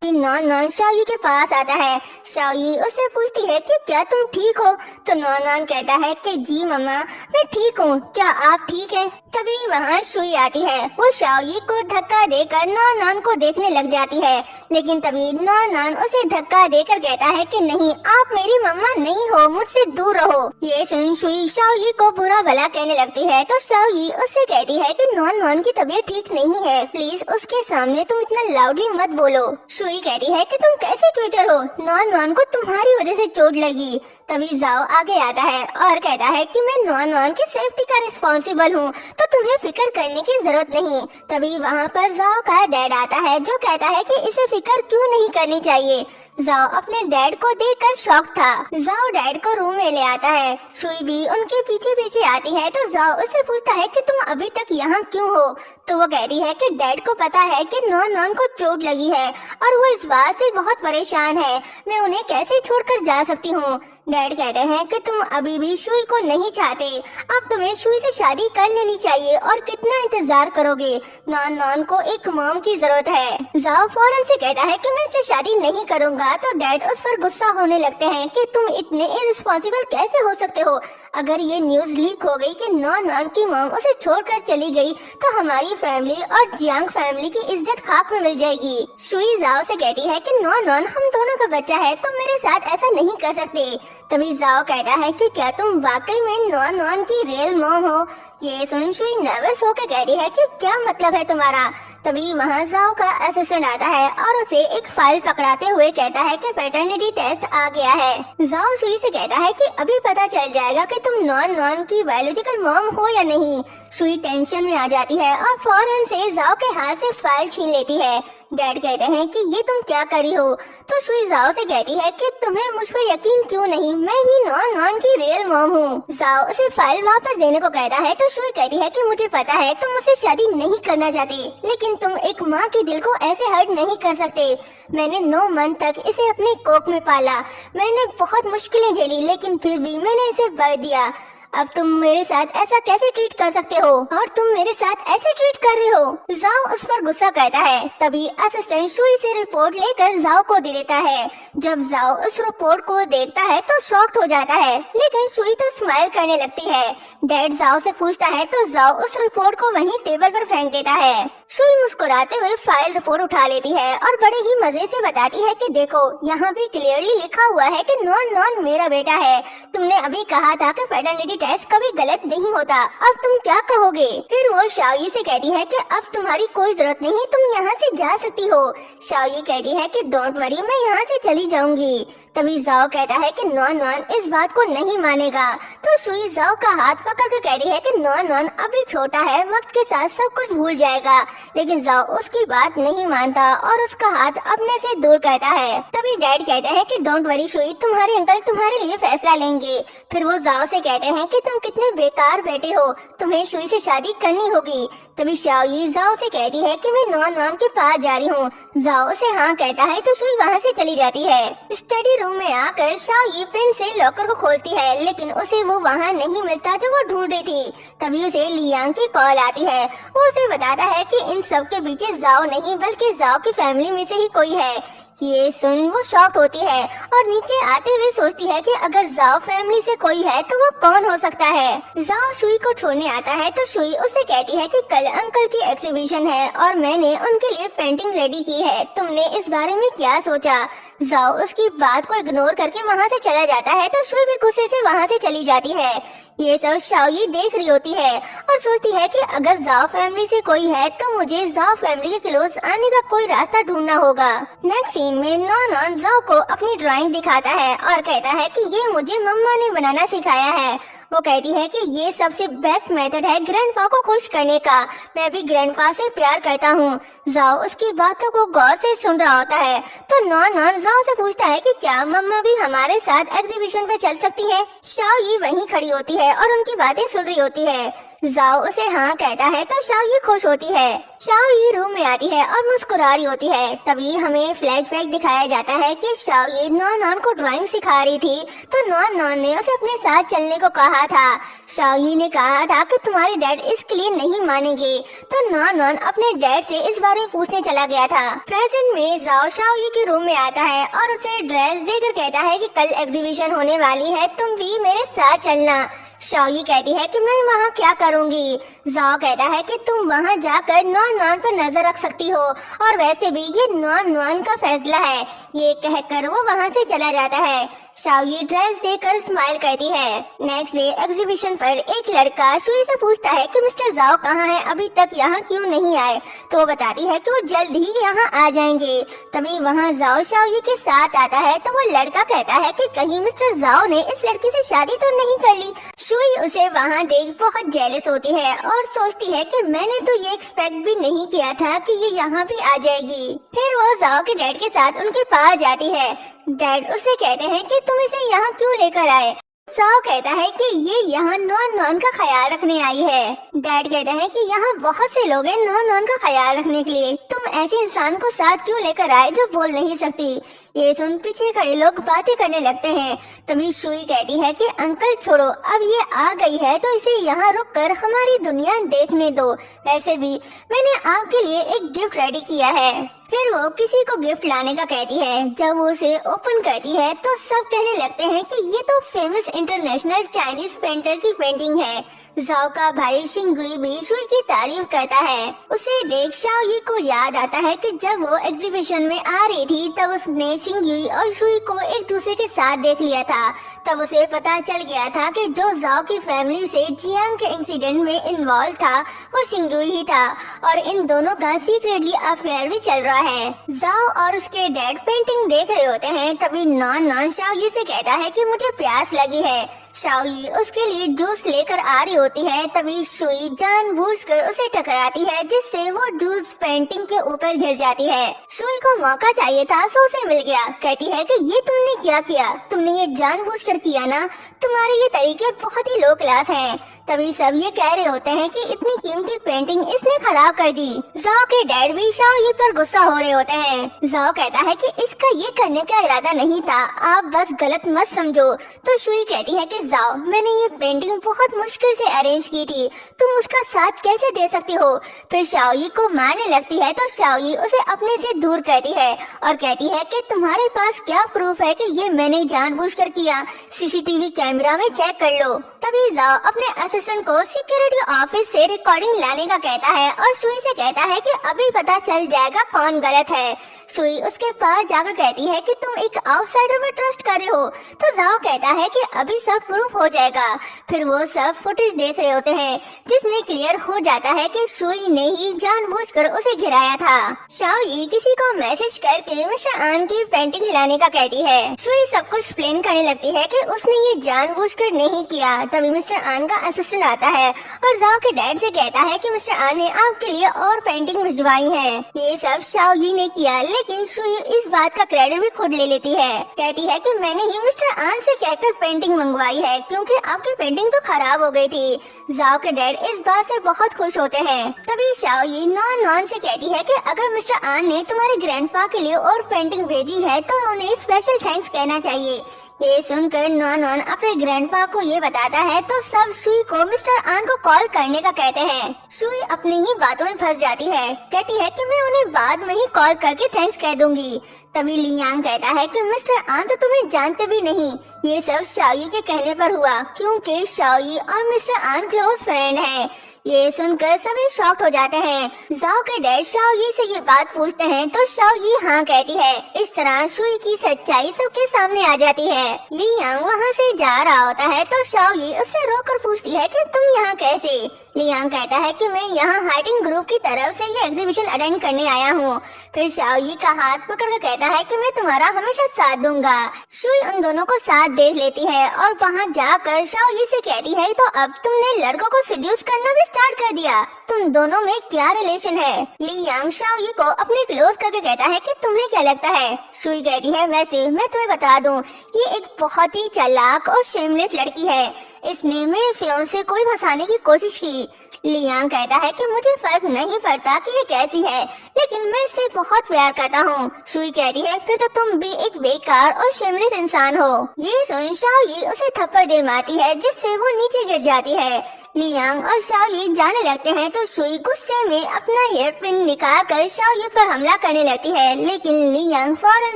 नॉन नॉन शाओई के पास आता है। शाओई उससे पूछती है कि क्या तुम ठीक हो। तो नॉन नॉन कहता है कि जी मम्मा मैं ठीक हूँ, क्या आप ठीक हैं? तभी वहाँ सुई आती है। वो शाओई को धक्का देकर नॉन नॉन को देखने लग जाती है लेकिन तभी नॉन नॉन उसे धक्का देकर कहता है कि नहीं, आप मेरी मम्मा नहीं हो, मुझसे दूर रहो। ये सुन सुई शाओई को बुरा भला कहने लगती है तो शाओई उससे कहती है कि नॉन नॉन की तबीयत ठीक नहीं है, प्लीज उसके सामने तुम इतना लाउडली मत बोलो। सुई कहती है कि तुम कैसे ट्विटर हो, नॉन नॉन को तुम्हारी वजह से चोट लगी। तभी जाओ आगे आता है और कहता है कि मैं नॉन नॉन की सेफ्टी का रिस्पॉन्सिबल हूँ तो तुम्हें फिक्र करने की जरूरत नहीं। तभी वहाँ पर जाओ का डैड आता है जो कहता है कि इसे फिक्र क्यों नहीं करनी चाहिए। जाओ अपने डैड को देखकर शॉक था। जाओ डैड को रूम में ले आता है। शुई भी उनके पीछे पीछे आती है तो जाओ उससे पूछता है कि तुम अभी तक यहाँ क्यों हो। तो वो कहती है कि डैड को पता है कि नॉन को चोट लगी है और वो इस बात से बहुत परेशान है, मैं उन्हें कैसे छोड़कर जा सकती हूँ। डैड कहते हैं कि तुम अभी भी शुई को नहीं चाहते, अब तुम्हें शुई से शादी कर लेनी चाहिए और कितना इंतजार करोगे, नॉन को एक मॉम की जरूरत है। जाओ फौरन से कहता है कि मैं इससे शादी नहीं करूंगा। तो डैड उस पर गुस्सा होने लगते हैं कि तुम इतने इररिस्पॉन्सिबल कैसे हो सकते हो। अगर ये न्यूज लीक हो गई कि नॉन की मॉम उसे छोड़कर चली गई तो हमारी फैमिली और जियांग फैमिली की इज्जत खाक में मिल जाएगी। शुई जाओ से कहती है कि नॉन हम दोनों का बच्चा है, तुम मेरे साथ ऐसा नहीं कर सकते। तभी जाओ कहता है कि क्या तुम वाकई में नॉन की रियल मॉम हो। ये सुन शुई नर्वस होकर कह रही है कि क्या मतलब है तुम्हारा। तभी वहाँ जाओ का असिस्टेंट आता है और उसे एक फाइल पकड़ाते हुए कहता है कि पैटर्निटी टेस्ट आ गया है। जाओ शुई से कहता है कि अभी पता चल जाएगा कि तुम नॉन की बायोलॉजिकल मॉम हो या नहीं। शुई टेंशन में आ जाती है और फौरन से जाओ के हाथ से फाइल छीन लेती है। डैड कहते हैं कि ये तुम क्या करी हो। तो शुई जाओ से कहती है कि तुम्हें मुझ पर यकीन क्यों नहीं, मैं ही नॉन की रियल मॉम हूँ। जाओ उसे फाइल वापस देने को कहता है तो शुई कहती है कि मुझे पता है तुम मुझसे शादी नहीं करना चाहती, लेकिन तुम एक माँ के दिल को ऐसे हर्ट नहीं कर सकते। मैंने 9 मंथ तक इसे अपने कोख में पाला, मैंने बहुत मुश्किलें झेली, लेकिन फिर भी मैंने इसे भर दिया। अब तुम मेरे साथ ऐसा कैसे ट्रीट कर सकते हो, और तुम मेरे साथ ऐसे ट्रीट कर रहे हो। जाओ उस पर गुस्सा करता है। तभी असिस्टेंट शुई से रिपोर्ट लेकर जाओ को दे देता है। जब जाओ उस रिपोर्ट को देखता है तो शॉक्ड हो जाता है, लेकिन शुई तो स्माइल करने लगती है। डैड जाओ से पूछता है तो जाओ उस रिपोर्ट को वहीं टेबल पर फेंक देता है। शुई मुस्कुराते हुए फाइल रिपोर्ट उठा लेती है और बड़े ही मजे से बताती है कि देखो यहाँ भी क्लियरली लिखा हुआ है कि नॉन मेरा बेटा है। तुमने अभी कहा था कि पैटर्निटी टेस्ट कभी गलत नहीं होता, अब तुम क्या कहोगे। फिर वो शाओई से कहती है कि अब तुम्हारी कोई जरूरत नहीं, तुम यहाँ से जा सकती हो। शाओई कहती है कि डोंट वरी, मैं यहाँ से चली जाऊंगी। तभी जाओ कहता है कि नॉन इस बात को नहीं मानेगा। तो शुई जाओ का हाथ पकड़ कर कह रही है कि नॉन अभी छोटा है, वक्त के साथ सब कुछ भूल जाएगा। लेकिन जाओ उसकी बात नहीं मानता और उसका हाथ अपने से दूर करता है। तभी डैड कहते हैं कि डोंट वरी शुई, तुम्हारे अंकल तुम्हारे लिए फैसला लेंगे। फिर वो जाओ से कहते हैं कि तुम कितने बेकार बेटे हो, तुम्हें शुई से शादी करनी होगी। तभी शाओई जाओ से कहती है कि मैं नॉन के पास जा रही हूँ। जाओ से हाँ कहता है तो शुई वहाँ से चली जाती है। स्टडी रूम में आकर शाओई पेन से लॉकर को खोलती है, लेकिन उसे वो वहाँ नहीं मिलता जो वो ढूंढ रही थी। तभी उसे लियांग की कॉल आती है। वो उसे बताता है कि इन सब के पीछे जाओ नहीं बल्कि जाओ की फैमिली में से ही कोई है। ये सुन वो शॉक होती है और नीचे आते हुए सोचती है कि अगर जाओ फैमिली से कोई है तो वो कौन हो सकता है। जाओ शुई को छोड़ने आता है तो शुई उसे कहती है कि कल अंकल की एग्जीबिशन है और मैंने उनके लिए पेंटिंग रेडी की है, तुमने इस बारे में क्या सोचा। जाओ उसकी बात को इग्नोर करके वहाँ से चला जाता है तो शुई भी गुस्से से वहाँ से चली जाती है। ये सब शाओई देख रही होती है और सोचती है कि अगर जाओ फैमिली से कोई है तो मुझे जाओ फैमिली के क्लोज आने का कोई रास्ता ढूंढना होगा। नेक्स्ट सीन में नॉन जाओ को अपनी ड्राइंग दिखाता है और कहता है कि ये मुझे मम्मा ने बनाना सिखाया है। वो कहती है कि ये सबसे बेस्ट मेथड है ग्रैंडपा को खुश करने का, मैं भी ग्रैंडपा से प्यार करता हूँ। जाओ उसकी बातों को गौर से सुन रहा होता है तो नॉन जाओ से पूछता है कि क्या मम्मा भी हमारे साथ एग्जीबिशन पे चल सकती है। शाओई वहीं खड़ी होती है और उनकी बातें सुन रही होती है। जाओ उसे हाँ कहता है तो शाओई खुश होती है। शाओई रूम में आती है और मुस्कुरा रही होती है। तभी हमें फ्लैशबैक दिखाया जाता है कि शाओई नॉन को ड्राइंग सिखा रही थी तो नॉन ने उसे अपने साथ चलने को कहा था। शाओई ने कहा था कि तुम्हारे डैड इसके लिए नहीं मानेंगे, तो नॉन अपने डैड से इस बारे में पूछने चला गया था। प्रेजेंट में जाओ शाओई के रूम में आता है और उसे ड्रेस देकर कहता है कि कल एग्जीबिशन होने वाली है, तुम भी मेरे साथ चलना। शाओई कहती है कि मैं वहाँ क्या करूँगी। जाओ कहता है कि तुम वहाँ जाकर नॉन पर नजर रख सकती हो और वैसे भी ये नॉन का फैसला है। ये कहकर वो वहाँ से चला जाता है। शाओई ड्रेस देकर स्माइल करती है। नेक्स्ट डे एग्जीबिशन पर एक लड़का शुई से पूछता है कि मिस्टर जाओ कहाँ है, अभी तक यहाँ क्यों नहीं आए। तो बताती है कि वो जल्द ही यहाँ आ जाएंगे। तभी वहाँ जाओ शाओई के साथ आता है तो वो लड़का कहता है कि कहीं मिस्टर जाओ ने इस लड़की से शादी तो नहीं कर ली। शुई शुई उसे वहाँ देख बहुत जेलस होती है और सोचती है कि मैंने तो ये एक्सपेक्ट भी नहीं किया था कि ये यहाँ भी आ जाएगी। फिर वो जाओ के डैड के साथ उनके पास जाती है। डैड उसे कहते हैं कि तुम इसे यहाँ क्यों लेकर आए। जाओ कहता है कि ये यहाँ नॉन का ख्याल रखने आई है। डैड कहते हैं कि यहाँ बहुत से लोग हैं नॉन का ख्याल रखने के लिए, तुम ऐसे इंसान को साथ क्यों लेकर आए जो बोल नहीं सकती। ये सुन पीछे खड़े लोग बातें करने लगते हैं। तभी शुई कहती है कि अंकल छोड़ो, अब ये आ गई है तो इसे यहाँ रुक कर हमारी दुनिया देखने दो। वैसे भी मैंने आपके लिए एक गिफ्ट रेडी किया है। फिर वो किसी को गिफ्ट लाने का कहती है। जब वो उसे ओपन करती है तो सब कहने लगते हैं कि ये तो फेमस इंटरनेशनल चाइनीज पेंटर की पेंटिंग है। जाओ का भाई शिंगुई भी शुई की तारीफ करता है। उसे देख शाओ यी को याद आता है कि जब वो एग्जीबिशन में आ रही थी तब उसने शिंगुई और शुई को एक दूसरे के साथ देख लिया था। तब उसे पता चल गया था कि जो जाओ की फैमिली से जियांग के इंसिडेंट में इन्वॉल्व था वो शिंगुई ही था और इन दोनों का सीक्रेटली अफेयर भी चल रहा है। जाओ और उसके डैड पेंटिंग देख रहे होते हैं। तभी नॉन शाओ यी से कहता है कि मुझे प्यास लगी है। शाओ यी उसके लिए जूस लेकर आ रही होती है। तभी शुई जानबूझकर उसे टकराती है जिससे वो जूस पेंटिंग के ऊपर गिर जाती है। शुई को मौका चाहिए था सो उसे मिल गया। कहती है कि ये तुमने क्या किया, तुमने ये जानबूझकर किया ना, तुम्हारे ये तरीके बहुत ही लो क्लास हैं। तभी सब ये कह रहे होते हैं कि इतनी कीमती पेंटिंग इसने खराब कर दी। जाओ के डैड भी शाओ यी पर गुस्सा हो रहे होते हैं। जाओ कहता है कि इसका ये करने का इरादा नहीं था, आप बस गलत मत समझो। तो शुई कहती है कि जाओ मैंने ये पेंटिंग बहुत मुश्किल से अरेंज की थी, तुम उसका साथ कैसे दे सकती हो। फिर शाओ यी को मारने लगती है तो शाओ यी उसे अपने से दूर करती है और कहती है कि तुम्हारे पास क्या प्रूफ है कि ये मैंने जानबूझकर किया, सीसीटीवी कैमरा में चेक कर लो। तभी जाओ अपने असिस्टेंट को सिक्योरिटी ऑफिस से रिकॉर्डिंग लाने का कहता है और शुई से कहता है कि अभी पता चल जाएगा कौन गलत है। शुई उसके पास जाकर कहती है कि तुम एक आउटसाइडर में ट्रस्ट कर रहे हो। तो जाओ कहता है कि अभी सब प्रूफ हो जाएगा। फिर वो सब फुटेज देख रहे होते हैं जिसमें क्लियर हो जाता है कि शुई ने ही जानबूझकर उसे गिराया था। शाओ यी किसी को मैसेज करके मिस्टर आन की पेंटिंग लाने का कहती है। शुई सब कुछ एक्सप्लेन करने लगती है कि उसने ये जानबूझकर नहीं किया। तभी मिस्टर आन का असिस्टेंट आता है और जाओ के डैड से कहता है कि मिस्टर आन ने आपके लिए और पेंटिंग भिजवाई है। ये सब शाओ यी ने किया, लेकिन शुई इस बात का क्रेडिट भी खुद ले लेती है। कहती है कि मैंने ही मिस्टर आन से कहकर पेंटिंग मंगवाई है क्योंकि आपकी पेंटिंग तो खराब हो गई थी। जाओ के डैड इस बात से बहुत खुश होते हैं। तभी शाओ यी नॉन से कहती है कि अगर मिस्टर आन ने तुम्हारे ग्रैंडपा के लिए और पेंटिंग भेजी है तो उन्हें स्पेशल थैंक्स कहना चाहिए। ये सुनकर नॉन अपने ग्रैंडपा को ये बताता है तो सब शुई को मिस्टर आन को कॉल करने का कहते हैं। शुई अपनी ही बातों में फंस जाती है। कहती है कि मैं उन्हें बाद में ही कॉल करके थैंक्स कह दूंगी। तभी लियांग कहता है कि मिस्टर आन तो तुम्हें जानते भी नहीं, ये सब शाओ यी के कहने पर हुआ क्योंकि शाओ यी और मिस्टर आन क्लोज फ्रेंड हैं। ये सुनकर सभी शॉक्ड हो जाते हैं। जाओ के डैड शाओ यी से ये बात पूछते हैं तो शाओ यी हाँ कहती है। इस तरह शुई की सच्चाई सबके सामने आ जाती है। लियांग वहाँ से जा रहा होता है तो शाओ यी उससे रोककर पूछती है कि तुम यहाँ कैसे। लियांग कहता है कि मैं यहाँ हाइटिंग ग्रुप की तरफ से ये एग्जीबिशन अटेंड करने आया हूँ। फिर शाओ यी का हाथ पकड़कर कहता है कि मैं तुम्हारा हमेशा साथ दूंगा। शुई उन दोनों को साथ देख लेती है और वहाँ जाकर शाओ यी से कहती है तो अब तुमने लड़कों को सेड्यूस करना भी स्टार्ट कर दिया, तुम दोनों में क्या रिलेशन है। लियांग शाओ यी को अपने क्लोज करके कहता है कि तुम्हें क्या लगता है। शुई कहती है वैसे मैं तुम्हें बता दूं, ये एक बहुत ही चालाक और शेमलेस लड़की है, इसने मेरे फियांसे को फंसाने की कोशिश की। लियांग कहता है कि मुझे फर्क नहीं पड़ता कि ये कैसी है, लेकिन मैं इससे बहुत प्यार करता हूँ। शुई कहती है फिर तो तुम भी एक बेकार और शेमलेस इंसान हो। ये सुन शाओ यी उसे थप्पड़ दे मारती है जिससे वो नीचे गिर जाती है। लियांग और शाओ यी जाने लगते हैं तो शुई गुस्से में अपना हेयर पिन निकाल कर शाओ यी पर हमला करने लगती है, लेकिन लियांग फौरन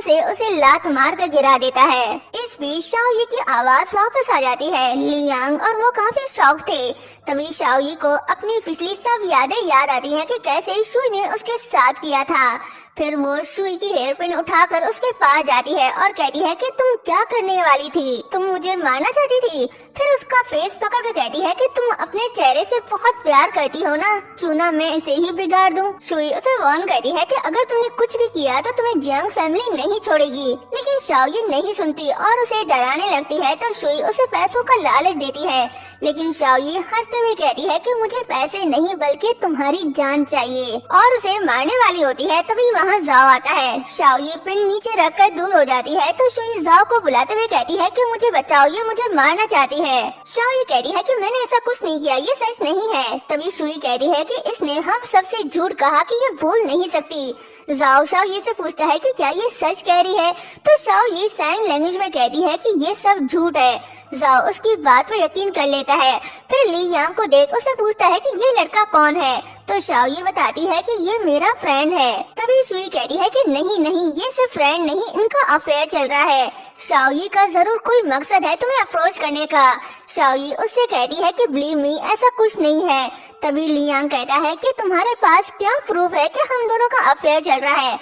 से उसे लात मार कर गिरा देता है। इस बीच शाओ यी की आवाज वापस आ जाती है। लियांग और वो काफी शॉक थे। तभी शाओ यी को अपनी पिछली सब यादें याद आती हैं कि कैसे शुई ने उसके साथ किया था। फिर वो शुई की हेयर पिन उठाकर उसके पास जाती है और कहती है कि तुम क्या करने वाली थी, तुम मुझे मारना चाहती थी। फिर उसका फेस पकड़ कर कहती है कि तुम अपने चेहरे से बहुत प्यार करती हो ना, क्यों ना मैं इसे ही बिगाड़ दूं। शुई उसे वार्न करती है कि अगर तुमने कुछ भी किया तो तुम्हें जियांग फैमिली नहीं छोड़ेगी, लेकिन शाओ नहीं सुनती और उसे डराने लगती है। तो शुई उसे पैसों का लालच देती है, लेकिन शाओ हंसते हुए कहती है कि मुझे पैसे नहीं बल्कि तुम्हारी जान चाहिए, और उसे मारने वाली होती है। तभी वहाँ जाओ आता है। शाओ पिन नीचे रखकर दूर हो जाती है तो शुई जाओ को बुलाते हुए कहती है कि मुझे बचाओ, ये मुझे मारना चाहती है। शाओ कहती है कि मैंने ऐसा कुछ नहीं किया, ये सच नहीं है। तभी शुई कहती है कि इसने हम सबसे झूठ कहा कि ये बोल नहीं सकती। जाओ शाओ से पूछता है कि क्या ये सच कह रही है, तो शाओ साइन लैंग्वेज में कहती है कि ये सब झूठ है। जाओ उसकी बात पर यकीन कर लेता है। फिर ली यांग को देख उसे पूछता है कि ये लड़का कौन है, तो शाओ बताती है कि ये मेरा फ्रेंड है। तभी शुई कहती है कि नहीं नहीं, ये सिर्फ फ्रेंड नहीं, इनका अफेयर चल रहा है। शाओ का जरूर कोई मकसद है तुम्हें अप्रोच करने का। शाओ उससे कहती है कि बिलीव मी, ऐसा कुछ नहीं है। तभी ली यांग कहता है कि तुम्हारे पास क्या प्रूफ है कि हम दोनों का अफेयर चल रहा है।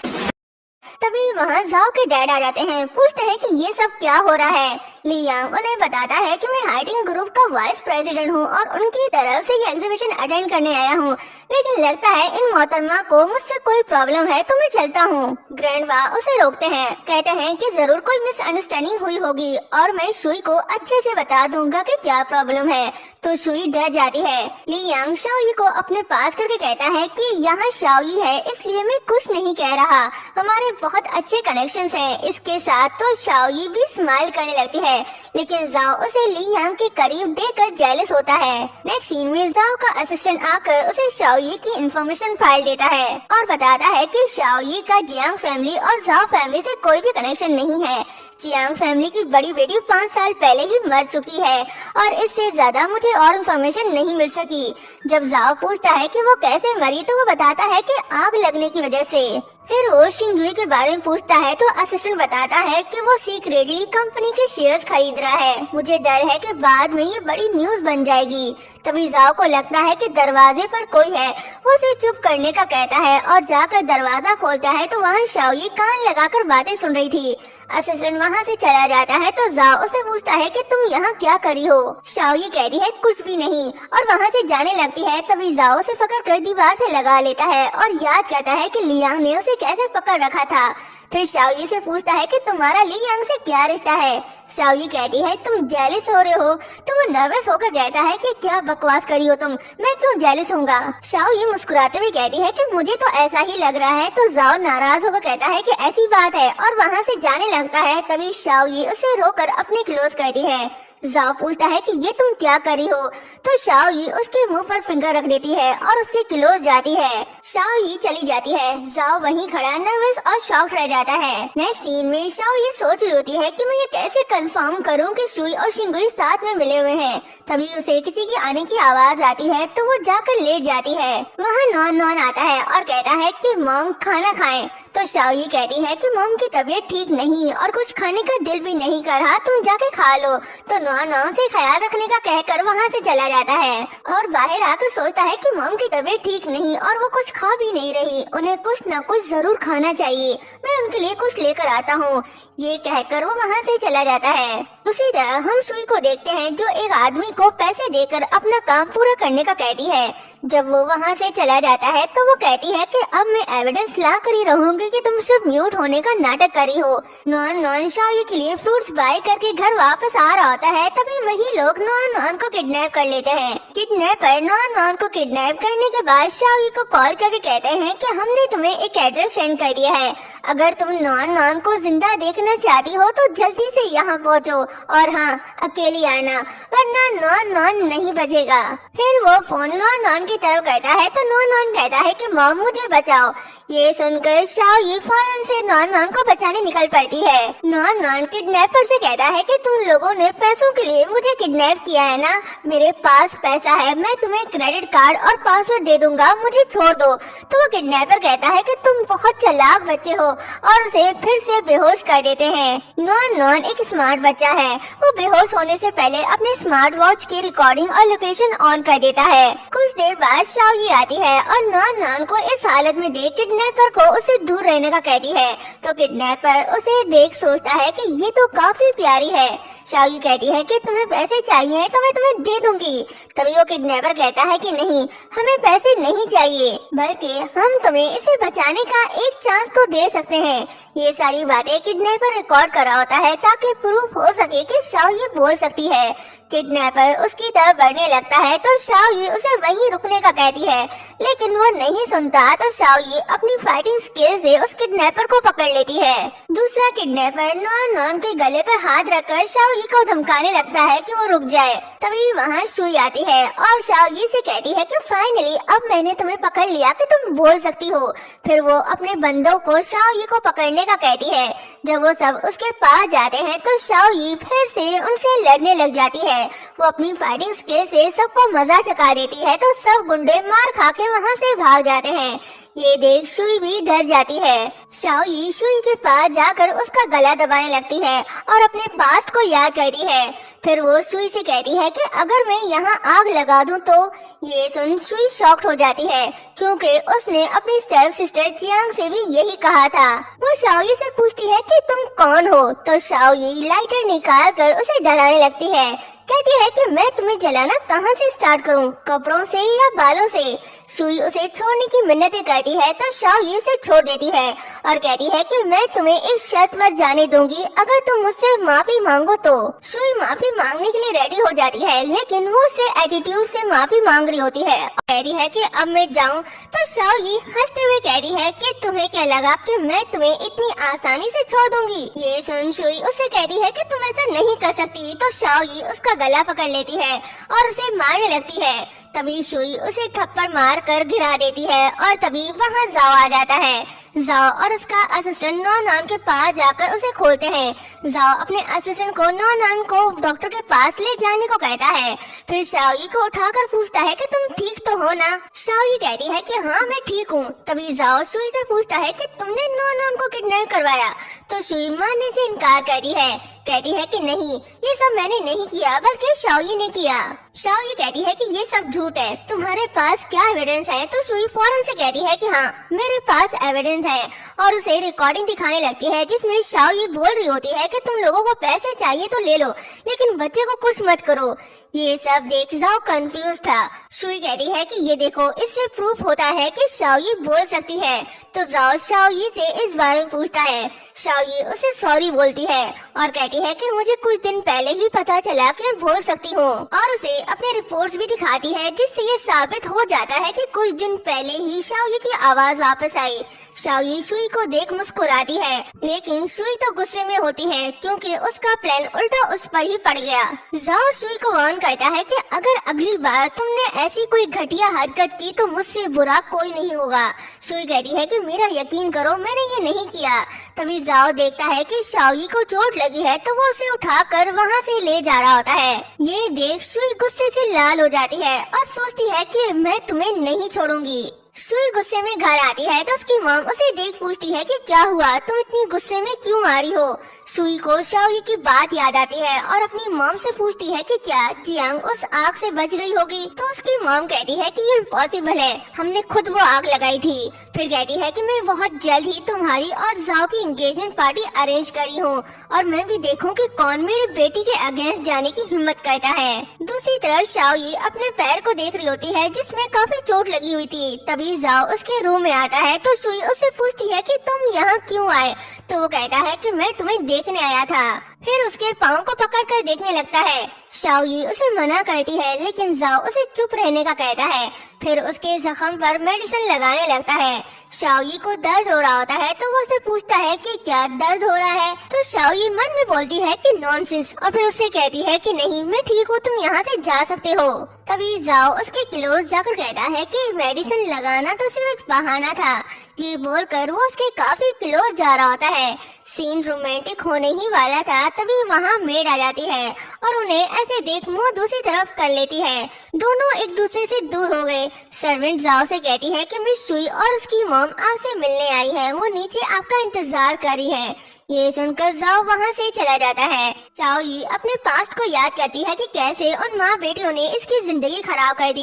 तभी वहाँ जाओ के डैड आ जाते हैं, पूछते हैं कि ये सब क्या हो रहा है। ली यांग उन्हें बताता है कि मैं हाइडिंग ग्रुप का वाइस प्रेसिडेंट हूँ और उनकी तरफ से ये एग्जीबिशन अटेंड करने आया हूँ, लेकिन लगता है इन मोहतरमा को मुझसे कोई प्रॉब्लम है तो मैं चलता हूँ। ग्रैंडवा उसे रोकते हैं, कहते हैं कि जरूर कोई मिसअंडरस्टैंडिंग हुई होगी और मैं शुई को अच्छे से बता दूंगा कि क्या प्रॉब्लम है। तो शुई डर जाती है। ली यांग शाओ को अपने पास करके कहता है कि यहाँ शाओ है, इसलिए मैं कुछ नहीं कह रहा, हमारे बहुत अच्छे कनेक्शंस हैं। इसके साथ तो शाओ भी स्माइल करने लगती है, लेकिन जाओ उसे ली यांग के करीब देखकर जेलस होता है। नेक्स्ट सीन में जाओ का असिस्टेंट आकर उसे शाओ की इंफॉर्मेशन फाइल देता है और बताता है कि शाओ का जियांग फैमिली और जाओ फैमिली से कोई भी कनेक्शन नहीं है। जियांग फैमिली की बड़ी बेटी 5 साल पहले ही मर चुकी है और इससे ज्यादा मुझे और इंफॉर्मेशन नहीं मिल सकी। जब जाओ पूछता है कि वो कैसे मरी तो वो बताता है कि आग लगने की वजह से। फिर वो शिंगुई के बारे में पूछता है तो असिस्टेंट बताता है कि वो सीक्रेटली कंपनी के शेयर्स खरीद रहा है। मुझे डर है कि बाद में ये बड़ी न्यूज बन जाएगी। तभी जाओ को लगता है कि दरवाजे पर कोई है, वो उसे चुप करने का कहता है और जाकर दरवाजा खोलता है तो वहाँ शाओ कान लगाकर बातें सुन रही थी। असिस्टेंट वहाँ से चला जाता है तो जाओ उसे पूछता है कि तुम यहाँ क्या करी हो। शाओ कहती है कुछ भी नहीं और वहाँ से जाने लगती है। तभी जाओ उसे पकड़ कर दीवार से लगा लेता है और याद करता है कि ली यांग ने उसे कैसे पकड़ रखा था। फिर शाओ से पूछता है कि तुम्हारा ली यांग से क्या रिश्ता है। शाओ कहती है तुम जेलिस हो रहे हो, तो वो नर्वस होकर कहता है कि क्या बकवास करी हो तुम, मैं क्यों जेलिस होऊंगा। शाओ मुस्कुराते हुए कहती है कि मुझे तो ऐसा ही लग रहा है। तो जाओ नाराज होकर कहता है कि ऐसी बात है और वहाँ से जाने लगता है। तभी शाओ उसे रोककर अपने क्लोज करती है। जाओ पूछता है कि ये तुम क्या करी हो, तो शाओ उसके मुंह पर फिंगर रख देती है और उसके क्लोज जाती है। शाओ चली जाती है। जाओ वहीं खड़ा नर्वस और शॉक्ड रह जाता है। नेक्स्ट सीन में शाओ सोच रही होती है कि मैं ये कैसे कंफर्म करूं कि शुई और शिंगुई साथ में मिले हुए हैं। तभी उसे किसी की आने की आवाज आती है तो वो जाकर लेट जाती है। वहाँ नॉन नॉन आता है और कहता है कि मॉम खाना खाएं। तो शाओ कहती है कि मॉम की तबीयत ठीक नहीं और कुछ खाने का दिल भी नहीं कर रहा, तुम जाके खा लो। तो नॉन से ख्याल रखने का कहकर वहाँ से चला जाता है और बाहर आकर सोचता है कि मॉम की तबीयत ठीक नहीं और वो कुछ खा भी नहीं रही, उन्हें कुछ न कुछ जरूर खाना चाहिए, मैं उनके लिए कुछ लेकर आता हूँ। ये कहकर वो वहाँ से चला जाता है। उसी तरह हम शुई को देखते हैं जो एक आदमी को पैसे देकर अपना काम पूरा करने का कहती है। जब वो वहाँ से चला जाता है तो वो कहती है कि अब मैं एविडेंस ला कर ही रहूंगी कि तुम सिर्फ म्यूट होने का नाटक करी हो। नॉन शाओ के लिए फ्रूट्स बाय करके घर वापस आ रहा होता है। तभी वही लोग नॉन को किडनैप कर लेते हैं। किडनैपर नॉन को किडनैप करने के बाद शाओ को कॉल करके कहते हैं कि हमने तुम्हें एक एड्रेस सेंड कर दिया है, अगर तुम नॉन को जिंदा देखना चाहती हो तो जल्दी से यहाँ पहुँचो और हाँ अकेली आना, वरना नॉन नहीं बचेगा। फिर वो फोन नॉन की तरफ करता है तो नॉन कहता है कि मॉम मुझे बचाओ। ये सुनकर शाओ फौरन से नॉन को बचाने निकल पड़ती है। नॉन किडनैपर से कहता है कि तुम लोगों ने पैसों के लिए मुझे किडनैप किया है ना, मेरे पास पैसा है, मैं तुम्हें क्रेडिट कार्ड और पासवर्ड दे दूंगा, मुझे छोड़ दो। तो वो किडनैपर कहता है कि तुम बहुत चालाक बच्चे हो और उसे फिर से बेहोश कर देते हैं। नॉन एक स्मार्ट बच्चा है है। वो बेहोश होने से पहले अपने स्मार्ट वॉच की रिकॉर्डिंग और लोकेशन ऑन कर देता है। कुछ देर बाद शाओ आती है और नॉन को इस हालत में देख किडनैपर को उससे दूर रहने का कहती है। तो किडनैपर उसे देख सोचता है कि ये तो काफी प्यारी है। शाओ कहती है कि तुम्हें पैसे चाहिए तो मैं तुम्हें दे दूंगी। तभी वो किडनैपर कहता है कि नहीं, हमें पैसे नहीं चाहिए, बल्कि हम तुम्हें इसे बचाने का एक चांस तो दे सकते हैं। ये सारी बातें किडनैपर रिकॉर्ड कर रहा होता है ताकि प्रूफ हो सके कि शाओ बोल सकती है। किडनैपर उसकी तरफ बढ़ने लगता है तो शाओ उसे वहीं रुकने का कहती है, लेकिन वो नहीं सुनता। तो शाओ अपनी फाइटिंग स्किल से उस किडनैपर को पकड़ लेती है। दूसरा किडनैपर नॉन के गले पर हाथ रखकर शाओ को धमकाने लगता है कि वो रुक जाए। तभी वहाँ शुई आती है और शाओ से कहती है कि फाइनली अब मैंने तुम्हें पकड़ लिया कि तुम बोल सकती हो। फिर वो अपने बंदों को शाओ को पकड़ने का कहती है। जब वो सब उसके पास जाते हैं तो शाओ फिर से उनसे लड़ने लग जाती है। वो अपनी फाइटिंग स्किल से सबको मजा चखा देती है तो सब गुंडे मार खा के वहाँ से भाग जाते हैं। ये देख शुई भी डर जाती है। शाओ शुई के पास जाकर उसका गला दबाने लगती है और अपने पास्ट को याद करती है। फिर वो शुई से कहती है कि अगर मैं यहाँ आग लगा दूं तो। ये सुन शुई शॉक्ड हो जाती है क्योंकि उसने अपनी स्टेप सिस्टर जियांग से भी यही कहा था। वो शाओ से पूछती है कि तुम कौन हो। तो शाओ लाइटर निकाल कर उसे डराने लगती है। कहती है कि मैं तुम्हें जलाना कहाँ से स्टार्ट करूँ, कपड़ों से या बालों से। शुई उसे छोड़ने की मिन्नतें करती है तो शाओ उसे छोड़ देती है और कहती है कि मैं तुम्हें इस शर्त पर जाने दूंगी अगर तुम मुझसे माफी मांगो तो। शुई माफी मांगने के लिए रेडी हो जाती है, लेकिन वो उससे एटीट्यूड से माफी मांग रही होती है। कहती है कि अब मैं जाऊं। तो शाओ हंसते हुए कहती है कि तुम्हें क्या लगा कि मैं तुम्हें इतनी आसानी से छोड़ दूंगी। ये सुन शुई उससे कहती है कि तुम ऐसा नहीं कर सकती। तो शाओ उसका गला पकड़ लेती है और उसे मारने लगती है। तभी शुई उसे थप्पड़ मार कर गिरा देती है और तभी वहाँ जाओ आ जाता है। जाओ और उसका असिस्टेंट नॉन के पास जाकर उसे खोलते हैं। जाओ अपने असिस्टेंट को नॉन को डॉक्टर के पास ले जाने को कहता है। फिर शाओ को उठाकर पूछता है कि तुम ठीक तो हो ना। शाओ कहती है कि हाँ मैं ठीक हूँ। तभी जाओ शुई से पूछता है कि तुमने नॉन को किडनैप करवाया। तो शुई मानने से इनकार करती है। कहती है कि नहीं, ये सब मैंने नहीं किया बल्कि शाओ ने किया। शाओ कहती है कि ये सब झूठ है, तुम्हारे पास क्या एविडेंस है। तो शुई फौरन से कहती है कि हाँ मेरे पास एविडेंस है और उसे रिकॉर्डिंग दिखाने लगती है जिसमें शाओ बोल रही होती है कि तुम लोगों को पैसे चाहिए तो ले लो, लेकिन बच्चे को कुछ मत करो। ये सब देख जाओ कंफ्यूज था। शुई कहती है कि ये देखो, इससे प्रूफ होता है कि शाओ बोल सकती है। तो जाओ शाओ से इस बारे में पूछता है। शाओ उसे सॉरी बोलती है और कहती है कि मुझे कुछ दिन पहले ही पता चला कि मैं बोल सकती हूँ और उसे अपने रिपोर्ट्स भी दिखाती है जिससे ये साबित हो जाता है कि कुछ दिन पहले ही शाओ की आवाज वापस आई। शाओ शुई को देख मुस्कुराती है, लेकिन शुई तो गुस्से में होती है क्योंकि उसका प्लान उल्टा उस पर ही पड़ गया। जाओ शुई को वार्न करता है कि अगर अगली बार तुमने ऐसी कोई घटिया हरकत की तो मुझसे बुरा कोई नहीं होगा। शुई कहती है कि मेरा यकीन करो, मैंने ये नहीं किया। तभी जाओ देखता है कि शाओ को चोट लगी है तो वो उसे उठाकर वहाँ से ले जा रहा होता है। ये देख शुई गुस्से से लाल हो जाती है और सोचती है कि मैं तुम्हें नहीं छोड़ूंगी। शुई गुस्से में घर आती है तो उसकी मॉम उसे देख पूछती है कि क्या हुआ, तुम इतनी गुस्से में क्यों आ रही हो। शुई को शाओ की बात याद आती है और अपनी मॉम से पूछती है कि क्या जियांग उस आग से बच गई होगी। तो उसकी मॉम कहती है कि ये इम्पॉसिबल है, हमने खुद वो आग लगाई थी। फिर कहती है कि मैं बहुत जल्द ही तुम्हारी और जाओ की एंगेजमेंट पार्टी अरेंज करी हूँ और मैं भी देखूं कि कौन मेरी बेटी के अगेंस्ट जाने की हिम्मत करता है। दूसरी तरफ शाओ अपने पैर को देख रही होती है जिसमें काफी चोट लगी हुई थी। तभी जाओ उसके रूम में आता है तो शुई उससे पूछती है कि तुम यहाँ क्यों आए। तो वो कहता है कि मैं तुम्हें देखने आया था। फिर उसके पाँव को पकड़कर देखने लगता है। शाओ उसे मना करती है, लेकिन जाओ उसे चुप रहने का कहता है। फिर उसके जख्म पर मेडिसिन लगाने लगता है। शाओ को दर्द हो रहा होता है तो वो उसे पूछता है कि क्या दर्द हो रहा है। तो शाओ मन में बोलती है कि नॉनसेंस और फिर उससे कहती है कि नहीं मैं ठीक हूँ, तुम यहाँ से जा सकते हो। तभी जाओ उसके क्लोज जाकर कहता है कि मेडिसिन लगाना तो सिर्फ एक बहाना था। ये बोलकर वो उसके काफी क्लोज जा रहा होता है। सीन रोमांटिक होने ही वाला था तभी वहाँ मेड आ जाती है और उन्हें ऐसे देख मुंह दूसरी तरफ कर लेती है। दोनों एक दूसरे से दूर हो गए। सर्वेंट जाओ से कहती है कि मिस शुई और उसकी मॉम आपसे मिलने आई है, वो नीचे आपका इंतजार कर रही है। ये सुनकर जाओ वहाँ से चला जाता है। चाओ ये अपने पास्ट को याद करती है कि कैसे उन माँ बेटियों ने इसकी जिंदगी खराब कर दी।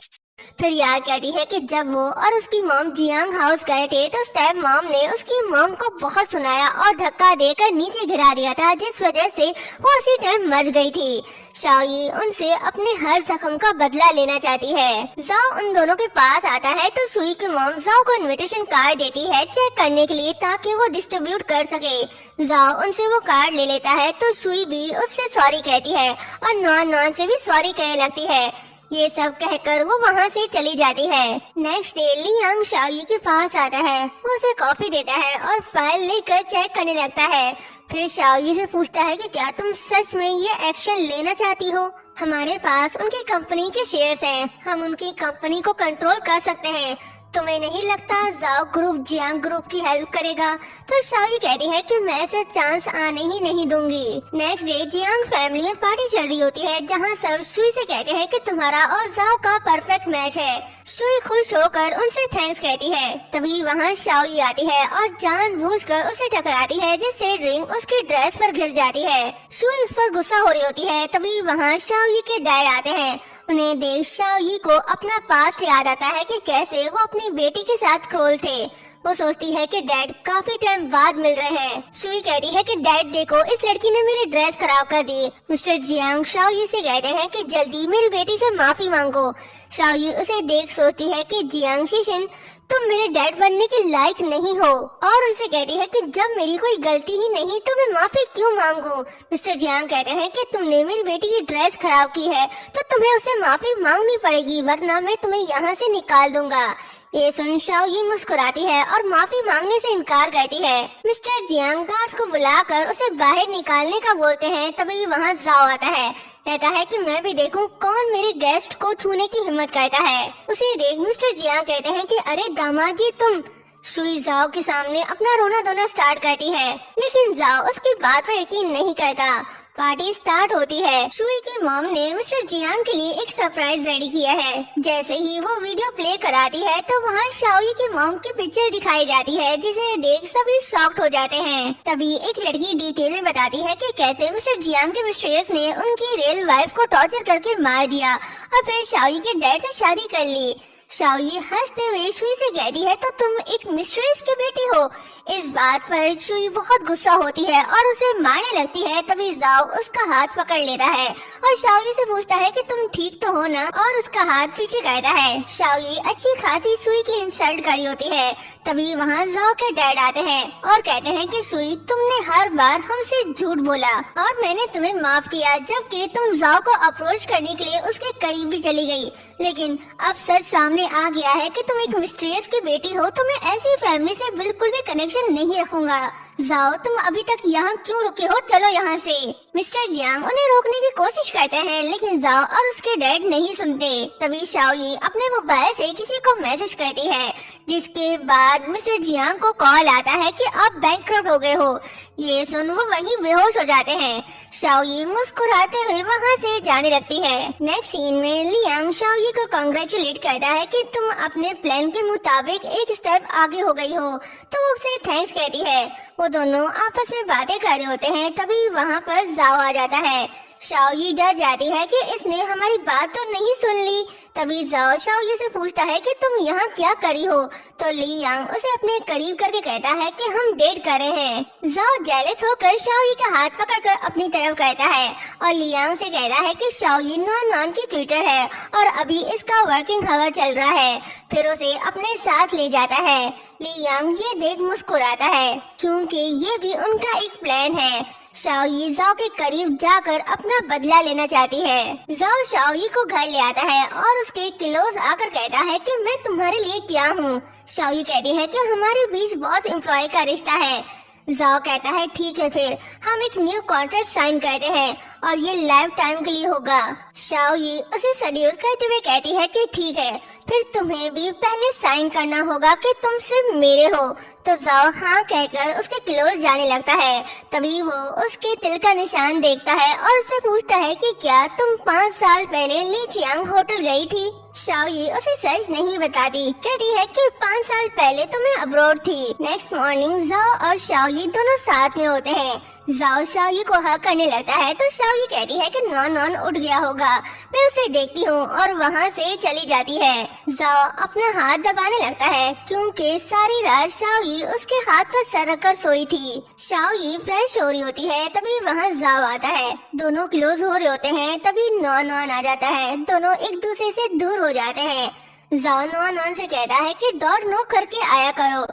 फिर याद करती है कि जब वो और उसकी मॉम जियांग हाउस गए थे तो स्टेप मॉम ने उसकी मॉम को बहुत सुनाया और धक्का देकर नीचे गिरा दिया था, जिस वजह से वो उसी टाइम मर गई थी। शाओई उनसे अपने हर जख्म का बदला लेना चाहती है। जाओ उन दोनों के पास आता है तो शुई की मॉम जाओ को इनविटेशन कार्ड देती है चेक करने के लिए ताकि वो डिस्ट्रीब्यूट कर सके। जाओ उनसे वो कार्ड ले लेता है तो शुई भी उससे सॉरी कहती है और नॉन नॉन से भी सॉरी कहने लगती है। ये सब कहकर वो वहाँ से चली जाती है। नेक्स्ट डे लियांग शाओई के पास आता है, वो उसे कॉफी देता है और फाइल लेकर चेक करने लगता है। फिर शाओई से पूछता है कि क्या तुम सच में ये एक्शन लेना चाहती हो? हमारे पास उनकी कंपनी के शेयर्स हैं, हम उनकी कंपनी को कंट्रोल कर सकते हैं। तुम्हें नहीं लगता जाओ ग्रुप जियांग ग्रुप की हेल्प करेगा? तो शाओई कहती है कि मैं ऐसा चांस आने ही नहीं दूंगी। नेक्स्ट डे जियांग फैमिली में पार्टी चल रही होती है जहां सब शुई से कहते हैं कि तुम्हारा और जाओ का परफेक्ट मैच है। शुई खुश होकर उनसे थैंक्स कहती है। तभी वहां शाओई आती है और जानबूझकर उसे टकराती है, जिससे ड्रिंक उसकी ड्रेस पर गिर जाती है। शुई उस पर गुस्सा हो रही होती है। तभी वहां शाओई के डैड आते हैं। उन्हें देख शाओई को अपना पास्ट याद आता है कि कैसे वो अपनी बेटी के साथ क्रूर थे। वो सोचती है कि डैड काफी टाइम बाद मिल रहे हैं। शुई कहती है कि डैड देखो इस लड़की ने मेरी ड्रेस खराब कर दी। मिस्टर जियांग शाओई से कहते हैं कि जल्दी मेरी बेटी से माफी मांगो। शाओई उसे देख सोचती है कि जियांग शीशिन तुम मेरे डैड बनने के लायक नहीं हो और उनसे कहती है कि जब मेरी कोई गलती ही नहीं तो मैं माफी क्यों मांगू। मिस्टर जियांग कहते हैं कि तुमने मेरी बेटी की ड्रेस खराब की है तो तुम्हें उससे माफी मांगनी पड़ेगी, वरना मैं तुम्हें यहाँ से निकाल दूंगा। ये सुन शाओई मुस्कुराती है और माफी मांगने से इनकार करती है। मिस्टर जियांग गार्ड्स को बुलाकर उसे बाहर निकालने का बोलते हैं। तभी वहाँ जाओ आता है, कहता है कि मैं भी देखूं कौन मेरे गेस्ट को छूने की हिम्मत करता है। उसे देख मिस्टर जियांग कहते हैं कि अरे दामाद जी तुम। शुई जाओ के सामने अपना रोना धोना स्टार्ट करती है, लेकिन जाओ उसकी बात पर यकीन नहीं करता। पार्टी स्टार्ट होती है। शुई की मॉम ने मिस्टर जियांग के लिए एक सरप्राइज रेडी किया है। जैसे ही वो वीडियो प्ले कराती है तो वहाँ शाओई की मॉम की पिक्चर दिखाई जाती है, जिसे देख सभी शॉक्ड हो जाते हैं। तभी एक लड़की डिटेल में बताती है कि कैसे मिस्टर जियांग के मिस्ट्रेस ने उनकी रियल वाइफ को टॉर्चर करके मार दिया और फिर शाओई के डैड से शादी कर ली। शाओई हंसते हुए शुई से कहती है तो तुम एक मिस्ट्रेस की बेटी हो। इस बात पर शुई बहुत गुस्सा होती है और उसे मारने लगती है। तभी जाओ उसका हाथ पकड़ लेता है और शाओई से पूछता है कि तुम ठीक तो हो ना, और उसका हाथ पीछे करता है। शाओई अच्छी खासी शुई की इंसल्ट करी होती है। तभी वहाँ जाओ के डैड आते हैं और कहते हैं कि शुई तुमने हर बार हमसे झूठ बोला और मैंने तुम्हें माफ किया, जबकि तुम जाओ को अप्रोच करने के लिए उसके करीब भी चली गई। लेकिन अब सच सामने आ गया है कि तुम एक मिस्ट्रियस की बेटी हो, तो मैं ऐसी फैमिली से बिल्कुल भी कनेक्शन नहीं रखूंगा। जाओ तुम अभी तक यहाँ क्यों रुके हो, चलो यहाँ से। मिस्टर जियांग उन्हें रोकने की कोशिश करते हैं, लेकिन जाओ और उसके डैड नहीं सुनते। तभी शाओई अपने मोबाइल से किसी को मैसेज करती है, जिसके बाद मिस्टर जियांग को कॉल आता है कि आप बैंकक्रप्ट हो गए हो। ये सुन वो वहीं बेहोश हो जाते हैं। शाओई मुस्कुराते हुए वहाँ से जाने लगती है। नेक्स्ट सीन में लियांग शाओई को कांग्रेचुलेट करता है कि तुम अपने प्लान के मुताबिक एक स्टेप आगे हो गई हो, तो वो उसे थैंक्स कहती है। वो दोनों आपस में बातें कर रहे होते हैं। तभी वहाँ पर जाओ आ जाता है। शाओई डर जाती है कि इसने हमारी बात तो नहीं सुन ली। तभी जाओ शाओई से पूछता है कि तुम यहाँ क्या करी हो, तो लियांग उसे अपने करीब करके कहता है कि हम डेट कर रहे हैं। जाओ जेलस होकर शाओई का हाथ पकड़कर अपनी तरफ करता है और लियांग से कहता है कि शाओई नॉन की ट्विटर है और अभी इसका वर्किंग आवर चल रहा है। फिर उसे अपने साथ ले जाता है। लियांग ये देख मुस्कुराता है, क्योंकि ये भी उनका एक प्लान है। शाओई जाओ के करीब जाकर अपना बदला लेना चाहती है। जाओ शाओई को घर ले आता है और उसके क्लोज आकर कहता है कि मैं तुम्हारे लिए क्या हूँ। शाओई कहती है कि हमारे बीच बॉस एम्प्लॉय का रिश्ता है। जाओ कहता है ठीक है, फिर हम एक न्यू कॉन्ट्रैक्ट साइन करते हैं और ये लाइफ टाइम के लिए होगा। शाओ ये उसे सेड्यूस करते हुए कहती है कि ठीक है, फिर तुम्हें भी पहले साइन करना होगा कि तुम सिर्फ मेरे हो। तो जाओ हाँ कहकर उसके क्लोज जाने लगता है। तभी वो उसके तिल का निशान देखता है और उससे पूछता है कि क्या तुम 5 साल पहले लीचियांग होटल गई थी। शाओ ये उसे सच नहीं बताती, कहती है कि 5 साल पहले तो मैं अब्रॉड थी। नेक्स्ट मॉर्निंग जाओ और शाओ ये दोनों साथ में होते हैं। जाओ शाओ ये को हक करने लगता है तो शाओ ये कहती है कि नॉन नॉन उठ गया होगा, मैं उसे देखती हूँ, और वहाँ से चली जाती है। जाओ अपना हाथ दबाने लगता है क्योंकि सारी रात शाओ ये उसके हाथ पर सर रखकर सोई थी। शाओ ये फ्रेश हो रही होती है, तभी वहाँ जाओ आता है। दोनों क्लोज हो रहे होते हैं, तभी नॉन नॉन आ जाता है। दोनों एक दूसरे से दूर हो जाते हैं। जाओ नॉन नॉन से कहता है कि डोर नॉक करके आया करो।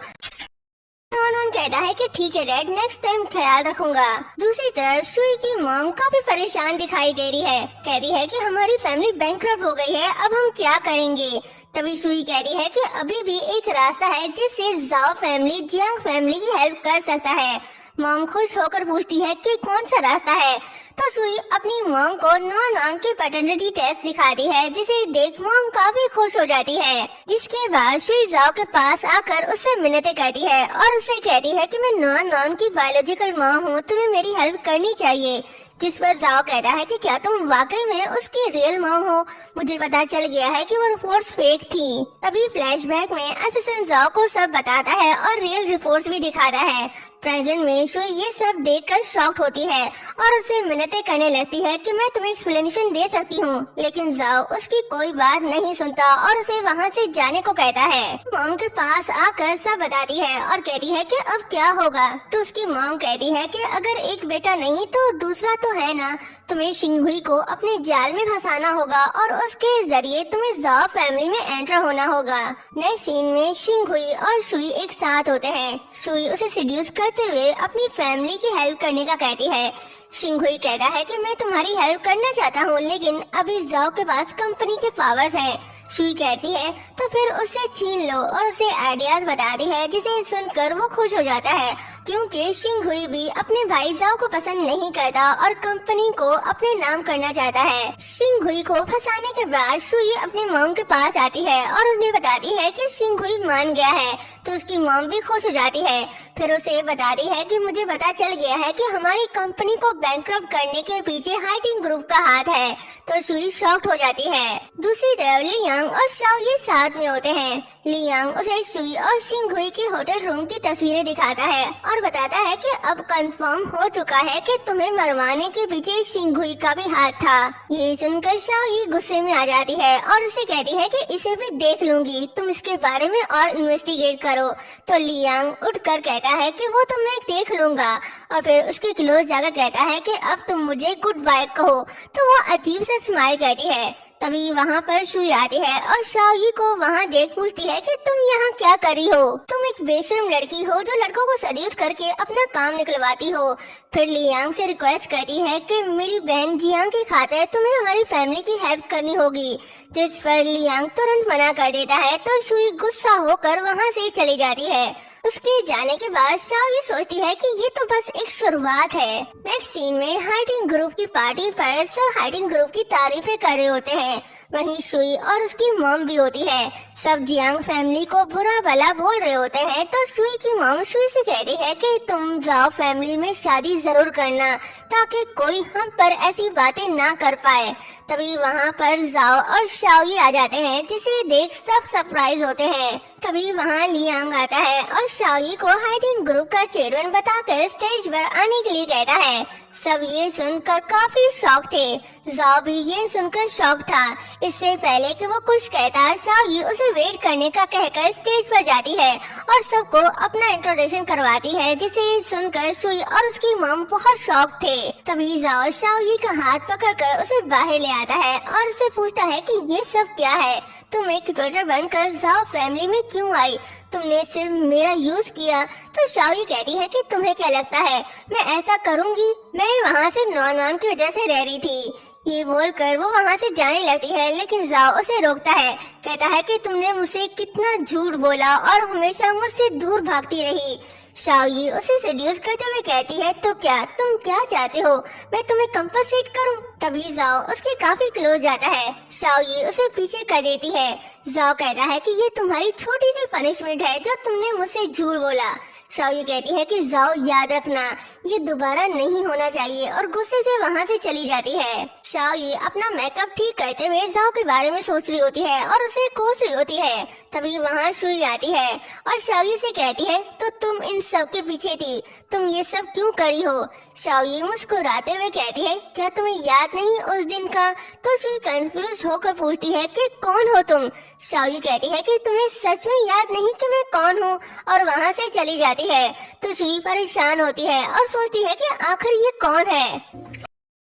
नॉन कहता है कि ठीक है डैड, नेक्स्ट टाइम ख्याल रखूंगा। दूसरी तरफ शुई की मॉम काफी परेशान दिखाई दे रही है, कहती है कि हमारी फैमिली बैंकरप्ट हो गई है, अब हम क्या करेंगे। तभी शुई कहती है कि अभी भी एक रास्ता है जिससे जाओ फैमिली जियांग फैमिली की हेल्प कर सकता है। मॉम खुश होकर पूछती है कि कौन सा रास्ता है। तो शुई अपनी मॉम को नॉन की पैटर्निटी टेस्ट दिखाती है, जिसे देख मॉम काफी खुश हो जाती है। जिसके बाद शुई जाओ के पास आकर उससे मिन्नतें करती है और उससे कहती है कि मैं नॉन की बायोलॉजिकल मॉम हूँ, तुम्हें मेरी हेल्प करनी चाहिए। जिस पर जाओ कहता है कि क्या तुम वाकई में उसकी रियल मॉम हो, मुझे पता चल गया है कि वो रिपोर्ट्स फेक थी। तभी फ्लैशबैक में असिस्टेंट जाओ को सब बताता है और रियल रिपोर्ट्स भी दिखाता है। प्रेजेंट में शुई ये सब देखकर शॉक्ड होती है और उससे मिन्नतें करने लगती है कि मैं तुम्हें एक्सप्लेनेशन दे सकती हूँ, लेकिन जाओ उसकी कोई बात नहीं सुनता और उसे वहाँ से जाने को कहता है। मॉम के पास आकर सब बताती है और कहती है कि अब क्या होगा। तो उसकी मॉम कहती है कि अगर एक बेटा नहीं तो दूसरा तो है ना, तुम्हें शिंगहुई को अपने जाल में फंसाना होगा और उसके जरिए तुम्हें जाओ फैमिली में एंटर होना होगा। नेक्स्ट सीन में शिंगहुई और शुई एक साथ होते हैं। शुई उसे सेड्यूस करते हुए अपनी फैमिली की हेल्प करने का कहती है। शिंगहुई कहता है कि मैं तुम्हारी हेल्प करना चाहता हूँ, लेकिन अभी जाओ के पास कंपनी के पावर्स हैं। शुई कहती है तो फिर उससे छीन लो और उसे आइडियाज बताती है, जिसे सुनकर वो खुश हो जाता है क्योंकि शिंगहुई भी अपने भाई जाओ को पसंद नहीं करता और कंपनी को अपने नाम करना चाहता है। शिंगहुई को फंसाने के बाद शुई अपनी मॉम के पास आती है और उन्हें बताती है कि शिंगहुई मान गया है, तो उसकी मॉम भी खुश हो जाती है। फिर उसे बताती है कि मुझे पता चल गया है कि हमारी कंपनी को बैंकरप्ट करने के पीछे हाइटिंग ग्रुप का हाथ है। तो शुई शॉक्ड हो जाती है। दूसरी तरफ लियांग और शाओ ये साथ में होते हैं। लियांग उसे शुई और शिंगहुई की होटल रूम की तस्वीरें दिखाता है और बताता है कि अब कंफर्म हो चुका है कि तुम्हें मरवाने के पीछे शिंगहुई का भी हाथ था। ये सुनकर शाओ ये गुस्से में आ जाती है और उसे कहती है कि इसे भी देख लूंगी, तुम इसके बारे में और इन्वेस्टिगेट करो। तो लियांग उठकर कहता है कि वो तो मैं देख लूंगा और फिर उसके क्लोज जाकर कहता है कि अब तुम मुझे गुड बाय कहो। तो वो अजीब से स्माइल करती है। तभी वहाँ पर शुई आती है और शाओ को वहाँ देख पूछती है कि तुम यहाँ क्या कर रही हो, तुम एक बेशर्म लड़की हो जो लड़कों को सेड्यूस करके अपना काम निकलवाती हो। फिर लियांग से रिक्वेस्ट करती है कि मेरी बहन जियांग की खातिर तुम्हें हमारी फैमिली की हेल्प करनी होगी, जिस पर लियांग तुरंत मना कर देता है। तो शुई गुस्सा होकर वहाँ से चली जाती है। उसके जाने के बाद शाओ ये सोचती है कि ये तो बस एक शुरुआत है। नेक्स्ट सीन में हाइटिंग ग्रुप की पार्टी पर सब हाइटिंग ग्रुप की तारीफें कर रहे होते हैं। वहीं शुई और उसकी मॉम भी होती है। सब जियांग फैमिली को बुरा भला बोल रहे होते हैं। तो शुई की मॉम शुई से कहती है कि तुम जाओ फैमिली में शादी जरूर करना ताकि कोई हम पर ऐसी बातें ना कर पाए। तभी वहाँ पर जाओ और शाओ आ जाते हैं, जिसे देख सब सरप्राइज होते हैं। तभी वहाँ लियांग आता है और शाओ को हाइटिंग ग्रुप का चेयरमैन बताकर स्टेज पर आने के लिए कहता है। सब ये सुनकर काफी शॉक थे। जाओ भी ये सुनकर शॉक था। इससे पहले कि वो कुछ कहता, शाओ उसे वेट करने का कहकर स्टेज पर जाती है और सबको अपना इंट्रोडक्शन करवाती है, जिसे सुनकर शुई और उसकी मॉम बहुत शॉक थे। तभी जाओ शाओ का हाथ पकड़कर उसे बाहर ले आता है और उसे पूछता है कि ये सब क्या है, तुम एक ट्विटर बनकर जाओ फैमिली में क्यों आई, तुमने सिर्फ मेरा यूज किया। तो शाओ कहती है कि तुम्हें क्या लगता है मैं ऐसा करूंगी, मैं वहाँ से नॉन की वजह से रह रही थी। ये बोलकर वो वहाँ से जाने लगती है, लेकिन जाओ उसे रोकता है, कहता है कि तुमने मुझसे कितना झूठ बोला और हमेशा मुझसे दूर भागती रही। शाओई उसे सेड्यूस करते हुए कहती है, तो क्या तुम क्या चाहते हो, मैं तुम्हें कंपनसेट करूं? तभी जाओ उसके काफी क्लोज जाता है। शाओई उसे पीछे कर देती है। जाओ कहता है कि ये तुम्हारी छोटी सी पनिशमेंट है जो तुमने मुझसे झूठ बोला। शाओई कहती है कि जाओ याद रखना ये दोबारा नहीं होना चाहिए और गुस्से से वहाँ से चली जाती है। शाओई अपना मेकअप ठीक करते हुए जाओ के बारे में सोच रही होती है और उसे कोस रही होती है। तभी वहाँ शुई आती है और शाओई से कहती है, तो तुम इन सब के पीछे थी, तुम ये सब क्यों करी हो? शाओई मुस्कुराते हुए कहती है, क्या तुम्हें याद नहीं उस दिन का? तो शुई कंफ्यूज होकर पूछती है कि कौन हो तुम? शाओई कहती है कि तुम्हें सच में याद नहीं कि मैं कौन हूँ और वहाँ से चली जाती है। तो शुई परेशान होती है और सोचती है कि आखिर ये कौन है।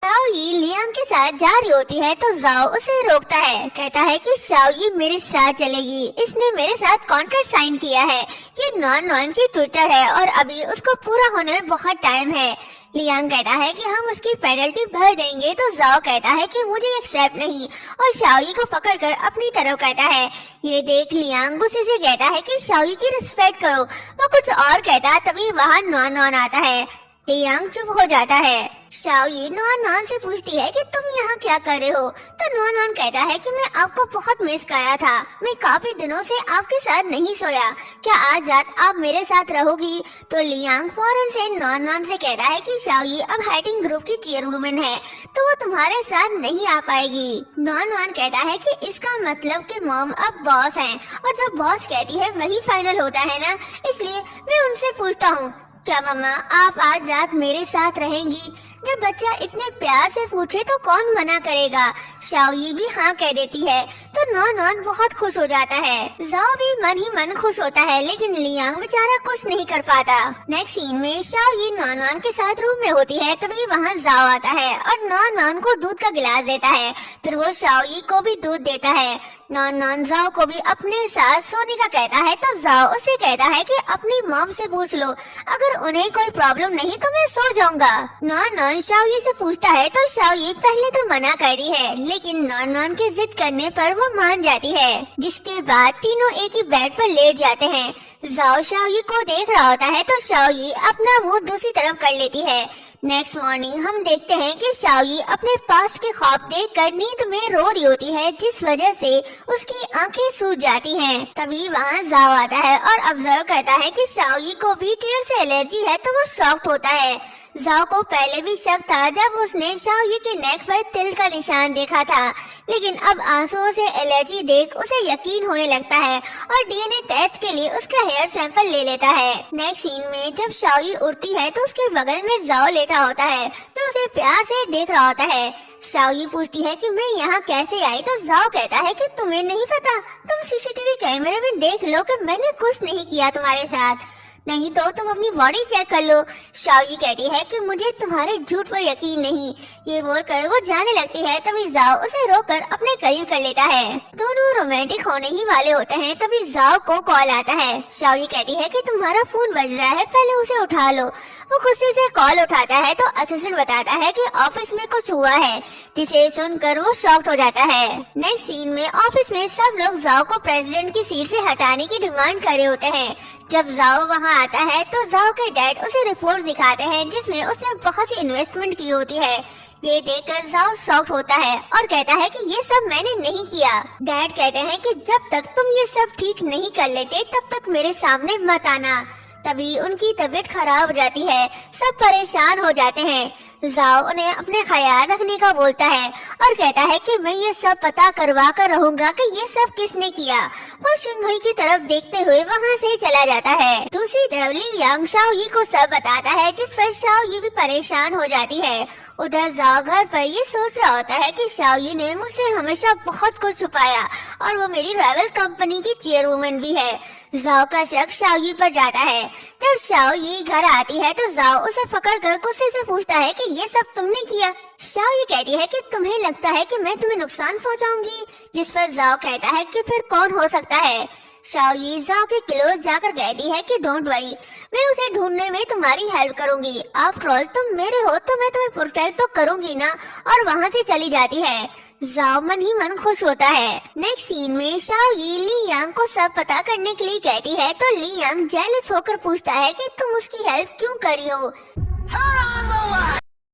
शाओई लियांग के साथ जा रही होती है तो जाओ उसे रोकता है, कहता है कि शाओई मेरे साथ चलेगी, इसने मेरे साथ कॉन्ट्रैक्ट साइन किया है, ये नॉन नॉन की ट्विटर है और अभी उसको पूरा होने में बहुत टाइम है। लियांग कहता है कि हम उसकी पेनल्टी भर देंगे तो जाओ कहता है कि मुझे एक्सेप्ट नहीं और शाओई को पकड़कर अपनी तरफ कहता है। ये देख लियांग गुस्से से कहता है कि शाओई की रिस्पेक्ट करो। वो कुछ और कहता तभी वहाँ नॉन नॉन आता है। लियांग चुप हो जाता है। शाओई नॉन नॉन से पूछती है कि तुम यहाँ क्या कर रहे हो? तो नॉन नॉन कहता है कि मैं आपको बहुत मिस कर रहा था, मैं काफी दिनों से आपके साथ नहीं सोया, क्या आज रात आप मेरे साथ रहोगी? तो लियांग फौरन से नॉन नॉन से कहता है कि शाओई अब हाइटिंग ग्रुप की चेयरवुमन है तो वो तुम्हारे साथ नहीं आ पाएगी। नॉन नॉन कहता है कि इसका मतलब कि मॉम अब बॉस है और जो बॉस कहती है वही फाइनल होता है ना, इसलिए मैं उनसे पूछता हूँ, क्या मम्मा आप आज रात मेरे साथ रहेंगी? जब बच्चा इतने प्यार से पूछे तो कौन मना करेगा। शाओई भी हाँ कह देती है तो नॉन नॉन बहुत खुश हो जाता है। जाओ भी मन ही मन खुश होता है लेकिन लियांग बेचारा कुछ नहीं कर पाता। नेक्स्ट सीन में शाओई नॉन नॉन के साथ रूम में होती है तभी वहाँ जाओ आता है और नॉन नॉन को दूध का गिलास देता है, फिर वो शाओई को भी दूध देता है। नॉन नॉन जाओ को भी अपने साथ सोने का कहता है तो जाओ उसे कहता है कि अपनी मॉम से पूछ लो, अगर उन्हें कोई प्रॉब्लम नहीं तो मैं सो जाऊंगा। नॉन नॉन शाओई से पूछता है तो शाओई पहले तो मना कर रही है लेकिन नॉन नॉन के जिद करने पर वो मान जाती है, जिसके बाद तीनों एक ही बेड पर लेट जाते हैं। जाओ शाओई को देख रहा होता है तो शाओई अपना मुंह दूसरी तरफ कर लेती है। नेक्स्ट मॉर्निंग हम देखते हैं कि शाओई अपने पास्ट के ख्वाब देखकर नींद में रो रही होती है जिस वजह से उसकी आंखें सूज जाती हैं। तभी वहाँ जाओ आता है और ऑब्जर्व करता है कि शाओई को भी टीयर से एलर्जी है तो वो शॉक्ड होता है। जाओ को पहले भी शक था जब उसने शाओई के नेक पर तिल का निशान देखा था, लेकिन अब आंसुओं से एलर्जी देख उसे यकीन होने लगता है और डीएनए टेस्ट के लिए उसका हेयर सैंपल ले लेता है। नेक्स्ट सीन में जब शाओई उठती है तो उसके बगल में जाओ लेटा होता है तो उसे प्यार से देख रहा होता है। शाओई पूछती है कि मैं यहाँ कैसे आई तो जाओ कहता है कि तुम्हें नहीं पता, तुम सीसीटीवी कैमरे में देख लो कि मैंने कुछ नहीं किया तुम्हारे साथ, नहीं तो तुम अपनी बॉडी चेक कर लो। शाओई कहती है कि मुझे तुम्हारे झूठ पर यकीन नहीं। ये बोलकर वो जाने लगती है तभी जाओ उसे रोककर अपने करीब कर लेता है। दोनों रोमांटिक होने ही वाले होते हैं तभी जाओ को कॉल आता है। शाओई कहती है कि तुम्हारा फोन बज रहा है, पहले उसे उठा लो। वो गुस्से से कॉल उठाता है तो असिस्टेंट बताता है कि ऑफिस में कुछ हुआ है, जिसे सुनकर वो शॉक्ड हो जाता है। नेक्स्ट सीन में ऑफिस में सब लोग जाओ को प्रेसिडेंट की सीट से हटाने की डिमांड कर रहे होते हैं। जब जाओ वहाँ आता है तो जाओ के डैड उसे रिपोर्ट दिखाते हैं जिसमें उसने बहुत सी इन्वेस्टमेंट की होती है। ये देखकर जाओ शॉक्ड होता है और कहता है कि ये सब मैंने नहीं किया। डैड कहते हैं कि जब तक तुम ये सब ठीक नहीं कर लेते तब तक मेरे सामने मत आना। तभी उनकी तबीयत खराब हो जाती है, सब परेशान हो जाते हैं। जाओ उन्हें अपने ख्याल रखने का बोलता है और कहता है कि मैं ये सब पता करवा कर रहूंगा कि ये सब किसने किया। वो शिंगहुई की तरफ देखते हुए वहाँ से चला जाता है। दूसरी तरफ लियांग शाओई को सब बताता है जिस पर शाओई भी परेशान हो जाती है। उधर जाओ घर पर ये सोच रहा होता है कि शाओई ने मुझसे हमेशा बहुत कुछ छुपाया और वो मेरी ट्रैवल कंपनी की चेयरवुमन भी है। जाओ का शक शाओई पर जाता है। जब शाओई घर आती है तो जाओ उसे पकड़कर गुस्से से पूछता है कि ये सब तुमने किया। शाओई कहती है कि तुम्हें लगता है कि मैं तुम्हें नुकसान पहुंचाऊंगी, जिस पर जाओ कहता है कि फिर कौन हो सकता है। शाओई जाओ के क्लोज जाकर कहती है कि डोंट वरी, मैं उसे ढूंढने में तुम्हारी हेल्प करूंगी। आफ्टर ऑल तुम मेरे हो तो मैं तुम्हें प्रोटेक्ट तो करूंगी ना, और वहाँ से चली जाती है। जाओ मन ही मन खुश होता है। नेक्स्ट सीन में शाओ ये ली यांग को सब पता करने के लिए कहती है तो ली यांग जेलस होकर पूछता है कि तुम उसकी हेल्प क्यों करी हो।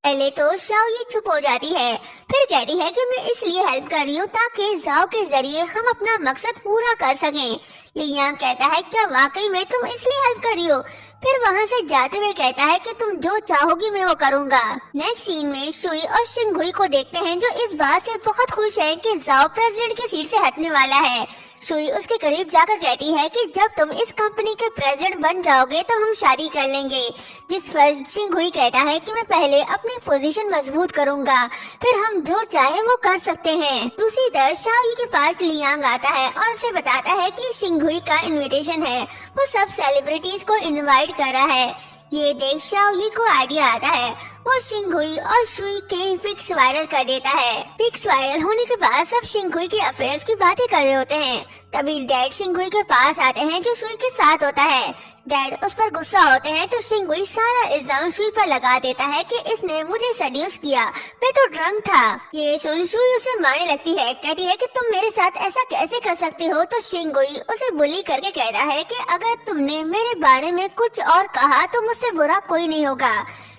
पहले तो शाओ ये चुप हो जाती है, फिर कहती है कि मैं इसलिए हेल्प कर रही हूँ ताकि जाओ के जरिए हम अपना मकसद पूरा कर सकें। ली यांग कहता है क्या वाकई में तुम इसलिए हेल्प कर रही हो? फिर वहाँ से जाते हुए कहता है कि तुम जो चाहोगी मैं वो करूँगा। नेक्स्ट सीन में शुई और शिंगुई को देखते हैं जो इस बात से बहुत खुश है कि जाओ प्रेसिडेंट की सीट से हटने वाला है। शुई उसके करीब जाकर कहती है कि जब तुम इस कंपनी के प्रेसिडेंट बन जाओगे तो हम शादी कर लेंगे। जिस पर शिंगुई कहता है कि मैं पहले अपनी पोजीशन मजबूत करूंगा, फिर हम जो चाहे वो कर सकते हैं। दूसरी तरफ शाओ के पास लियांग आता है और उसे बताता है कि शिंगुई का इनविटेशन है, वो सब सेलिब्रिटीज को इनवाइट कर रहा है। ये देख शाओ को आइडिया आता है, वो शिंगुई और शुई के पिक्स वायरल कर देता है। पिक्स वायरल होने के बाद सब शिंगुई के अफेयर्स की बातें कर रहे होते हैं। तभी डैड शिंगुई के पास आते हैं जो शुई के साथ होता है। डैड उस पर गुस्सा होते हैं तो शिंगुई सारा इल्जाम शुई पर लगा देता है कि इसने मुझे सेड्यूस किया, मैं तो ड्रंक था। ये सुन शुई उसे मारने लगती है, कहती है कि तुम मेरे साथ ऐसा कैसे कर सकती हो। तो शिंगुई उसे बुली करके कहता है कि अगर तुमने मेरे बारे में कुछ और कहा तो मुझसे बुरा कोई नहीं होगा।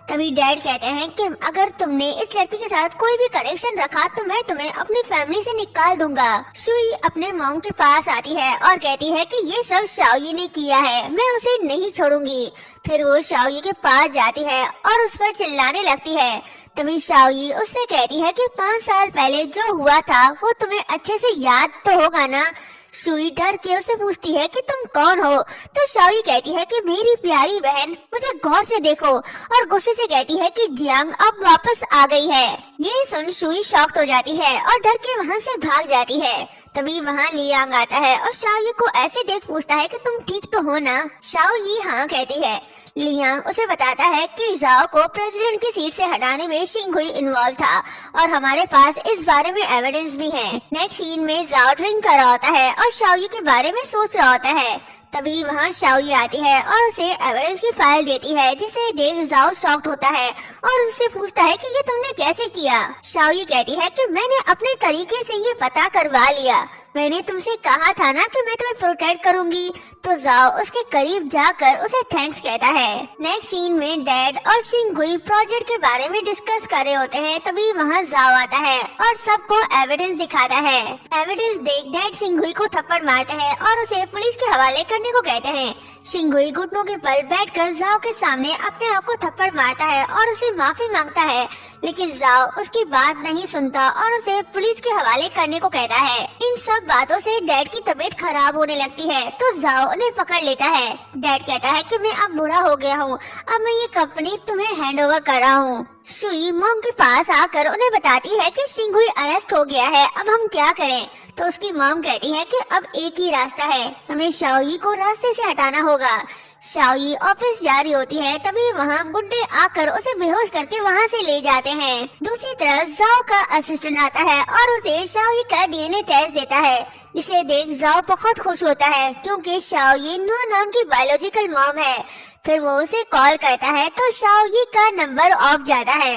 तभी डैड कहते हैं कि अगर तुमने इस लड़की के साथ कोई भी कनेक्शन रखा तो मैं तुम्हें अपनी फैमिली से निकाल दूंगा। शुई अपने मॉम के पास आती है और कहती है कि ये सब शाओयी ने किया है, मैं उसे नहीं छोड़ूंगी। फिर वो शाओयी के पास जाती है और उस पर चिल्लाने लगती है। तभी शाओयी उससे कहती है कि 5 साल पहले जो हुआ था वो तुम्हें अच्छे से याद तो होगा ना। शुई डर के उसे पूछती है कि तुम कौन हो। तो शाओयी कहती है कि मेरी प्यारी बहन, मुझे गौर से देखो, और गुस्से से कहती है कि जियांग अब वापस आ गई है। ये सुन शुई शॉक्ड हो जाती है और डर के वहाँ से भाग जाती है। तभी वहाँ लियांग आता है और शाओयी को ऐसे देख पूछता है कि तुम ठीक तो हो ना। शाओयी हाँ कहती है। लियांग उसे बताता है कि जाओ को प्रेसिडेंट की सीट से हटाने में शिंगुई इन्वॉल्व था और हमारे पास इस बारे में एविडेंस भी है। नेक्स्ट सीन में जाओ ड्रिंक कर रहा होता है और शाओयी के बारे में सोच रहा होता है। तभी वहाँ शाओयी आती है और उसे एविडेंस की फाइल देती है, जिसे देख जाओ शॉक्ड होता है और उससे पूछता है कि ये तुमने कैसे किया। शाओयी कहती है कि मैंने अपने तरीके से ये पता करवा लिया, मैंने तुमसे कहा था ना कि मैं तुम्हें प्रोटेक्ट करूंगी। तो जाओ उसके करीब जाकर उसे थैंक्स कहता है। नेक्स्ट सीन में डैड और शिंगुई प्रोजेक्ट के बारे में डिस्कस कर रहे होते हैं। तभी वहाँ जाओ आता है और सबको एविडेंस दिखाता है। एविडेंस देख डैड शिंगुई को थप्पड़ मारते हैं और उसे पुलिस के हवाले करने को कहते हैं। शिंगुई घुटनों के बल बैठकर जाओ के सामने अपने आप को थप्पड़ मारता है और उसे माफी मांगता है, लेकिन जाओ उसकी बात नहीं सुनता और उसे पुलिस के हवाले करने को कहता है। इन सब बातों से डैड की तबीयत खराब होने लगती है तो जाओ उन्हें पकड़ लेता है। डैड कहता है कि मैं अब बूढ़ा हो गया हूँ, अब मैं ये कंपनी तुम्हें हैंड ओवर कर रहा हूँ। शुई मॉम के पास आकर उन्हें बताती है कि शिंगुई अरेस्ट हो गया है, अब हम क्या करें। तो उसकी मॉम कहती है कि अब एक ही रास्ता है, हमें शाओयी को रास्ते से हटाना होगा। शाओयी ऑफिस जा रही होती है, तभी वहाँ गुड्डे आकर उसे बेहोश करके वहाँ से ले जाते हैं। दूसरी तरफ जाओ का असिस्टेंट आता है और उसे शाओयी का डीएनए टेस्ट देता है, जिसे देख जाओ बहुत खुश होता है क्योंकि शाओयी नो नाम की बायोलॉजिकल मॉम है। फिर वो उसे कॉल करता है तो शाओयी का नंबर ऑफ जाता है।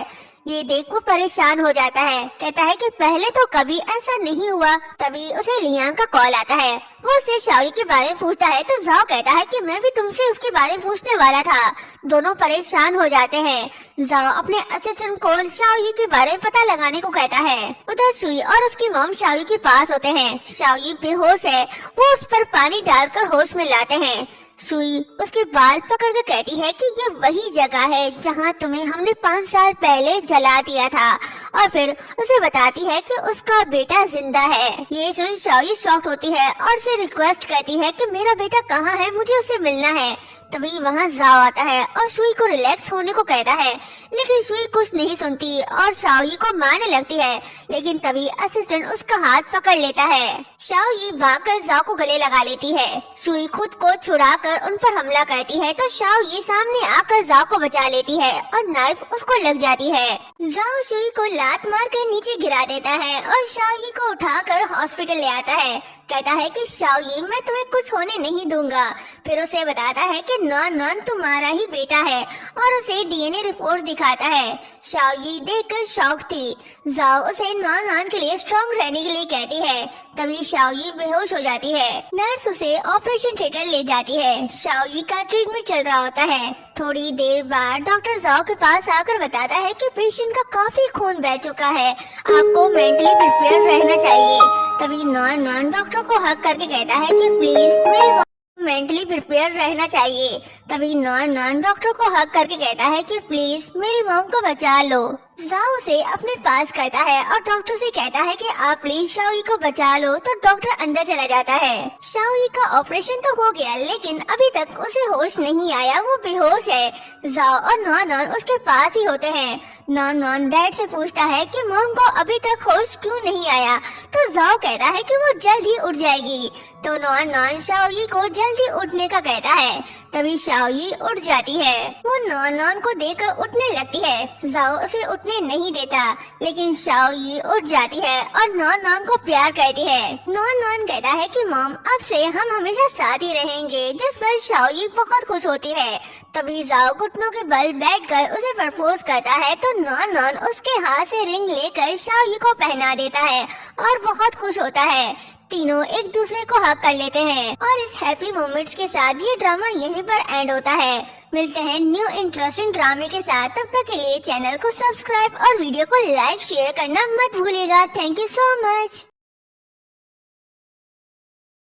ये देख वो परेशान हो जाता है, कहता है कि पहले तो कभी ऐसा नहीं हुआ। तभी उसे लियांग का कॉल आता है, वो उससे शाओयी के बारे में पूछता है तो जाओ कहता है कि मैं भी तुमसे उसके बारे में पूछने वाला था। दोनों परेशान हो जाते हैं। जाओ अपने असिस्टेंट को शाओयी के बारे में पता लगाने को कहता है। उधर शुई और उसकी मॉम शाओयी के पास होते हैं। शाओयी बेहोश है, वो उस पर पानी डालकर होश में लाते हैं। शुई उसके बाल पकड़कर कहती है कि ये वही जगह है जहाँ तुम्हें हमने 5 साल पहले जला दिया था, और फिर उसे बताती है कि उसका बेटा जिंदा है। ये सुन शाओयी शॉक्ड होती है और उसे रिक्वेस्ट करती है कि मेरा बेटा कहाँ है, मुझे उससे मिलना है। तभी वहाँ जाओ आता है और शुई को रिलैक्स होने को कहता है, लेकिन शुई कुछ नहीं सुनती और शाओयी को मारने लगती है। लेकिन तभी असिस्टेंट उसका हाथ पकड़ लेता है। शाओयी भागकर जाओ को गले लगा लेती है। शुई खुद को छुड़ाकर उन पर हमला करती है तो शाओयी सामने आकर जाओ को बचा लेती है और नाइफ उसको लग जाती है। जाओ शुई को लात मारकर नीचे गिरा देता है और शाओयी को उठाकर हॉस्पिटल ले आता है। कहता है कि शाओयी मैं तुम्हें कुछ होने नहीं दूंगा। फिर उसे बताता है कि कि नॉन नॉन तुम्हारा ही बेटा है और उसे डीएनए रिपोर्ट दिखाता है। शाओई देखकर शॉक थी। जाओ उसे नॉन नॉन के लिए स्ट्रॉन्ग रहने के लिए कहती है। तभी शाओई बेहोश हो जाती है। नर्स उसे ऑपरेशन थिएटर ले जाती है। शाओई का ट्रीटमेंट चल रहा होता है। थोड़ी देर बाद डॉक्टर जाओ के पास आकर बताता है कि पेशेंट का काफी खून बह चुका है, आपको मेंटली प्रिपेयर रहना चाहिए। तभी नॉन नॉन डॉक्टर को हक करके कहता है कि प्लीज मेरे मेंटली प्रिपेयर रहना चाहिए। तभी नॉन नॉन डॉक्टर को हक करके कहता है कि प्लीज मेरी मॉम को बचा लो। जाओ उसे अपने पास करता है और डॉक्टर से कहता है कि आप प्लीज शाओई को बचा लो। तो डॉक्टर अंदर चला जाता है। शाओई का ऑपरेशन तो हो गया लेकिन अभी तक उसे होश नहीं आया, वो बेहोश है। जाओ और नॉन नॉन उसके पास ही होते हैं। नॉन नॉन डैड से पूछता है कि मॉम को अभी तक होश क्यों नहीं आया। तो जाओ कहता है कि वो जल्द ही उठ जाएगी। तो नॉन नॉन शाओई को जल्दी उठने का कहता है। तभी शाओई उठ जाती है। वो नॉन नॉन को देखकर उठने लगती है। जाओ उसे उठने नहीं देता लेकिन शाओई उठ जाती है और नॉन नॉन को प्यार करती है। नॉन नॉन कहता है कि मॉम अब से हम हमेशा साथ ही रहेंगे, जिस पर शाओई बहुत खुश होती है। तभी जाओ घुटनों के बल बैठकर उसे प्रपोज करता है। तो नॉन नॉन उसके हाथ से रिंग लेकर शाओई को पहना देता है और बहुत खुश होता है। तीनों एक दूसरे को हक कर लेते हैं और इस हैप्पी मोमेंट्स के साथ ये ड्रामा यहीं पर एंड होता है। मिलते हैं न्यू इंटरेस्टिंग ड्रामे के साथ। तब तक के लिए चैनल को सब्सक्राइब और वीडियो को लाइक शेयर करना मत भूलिएगा। Thank you so much.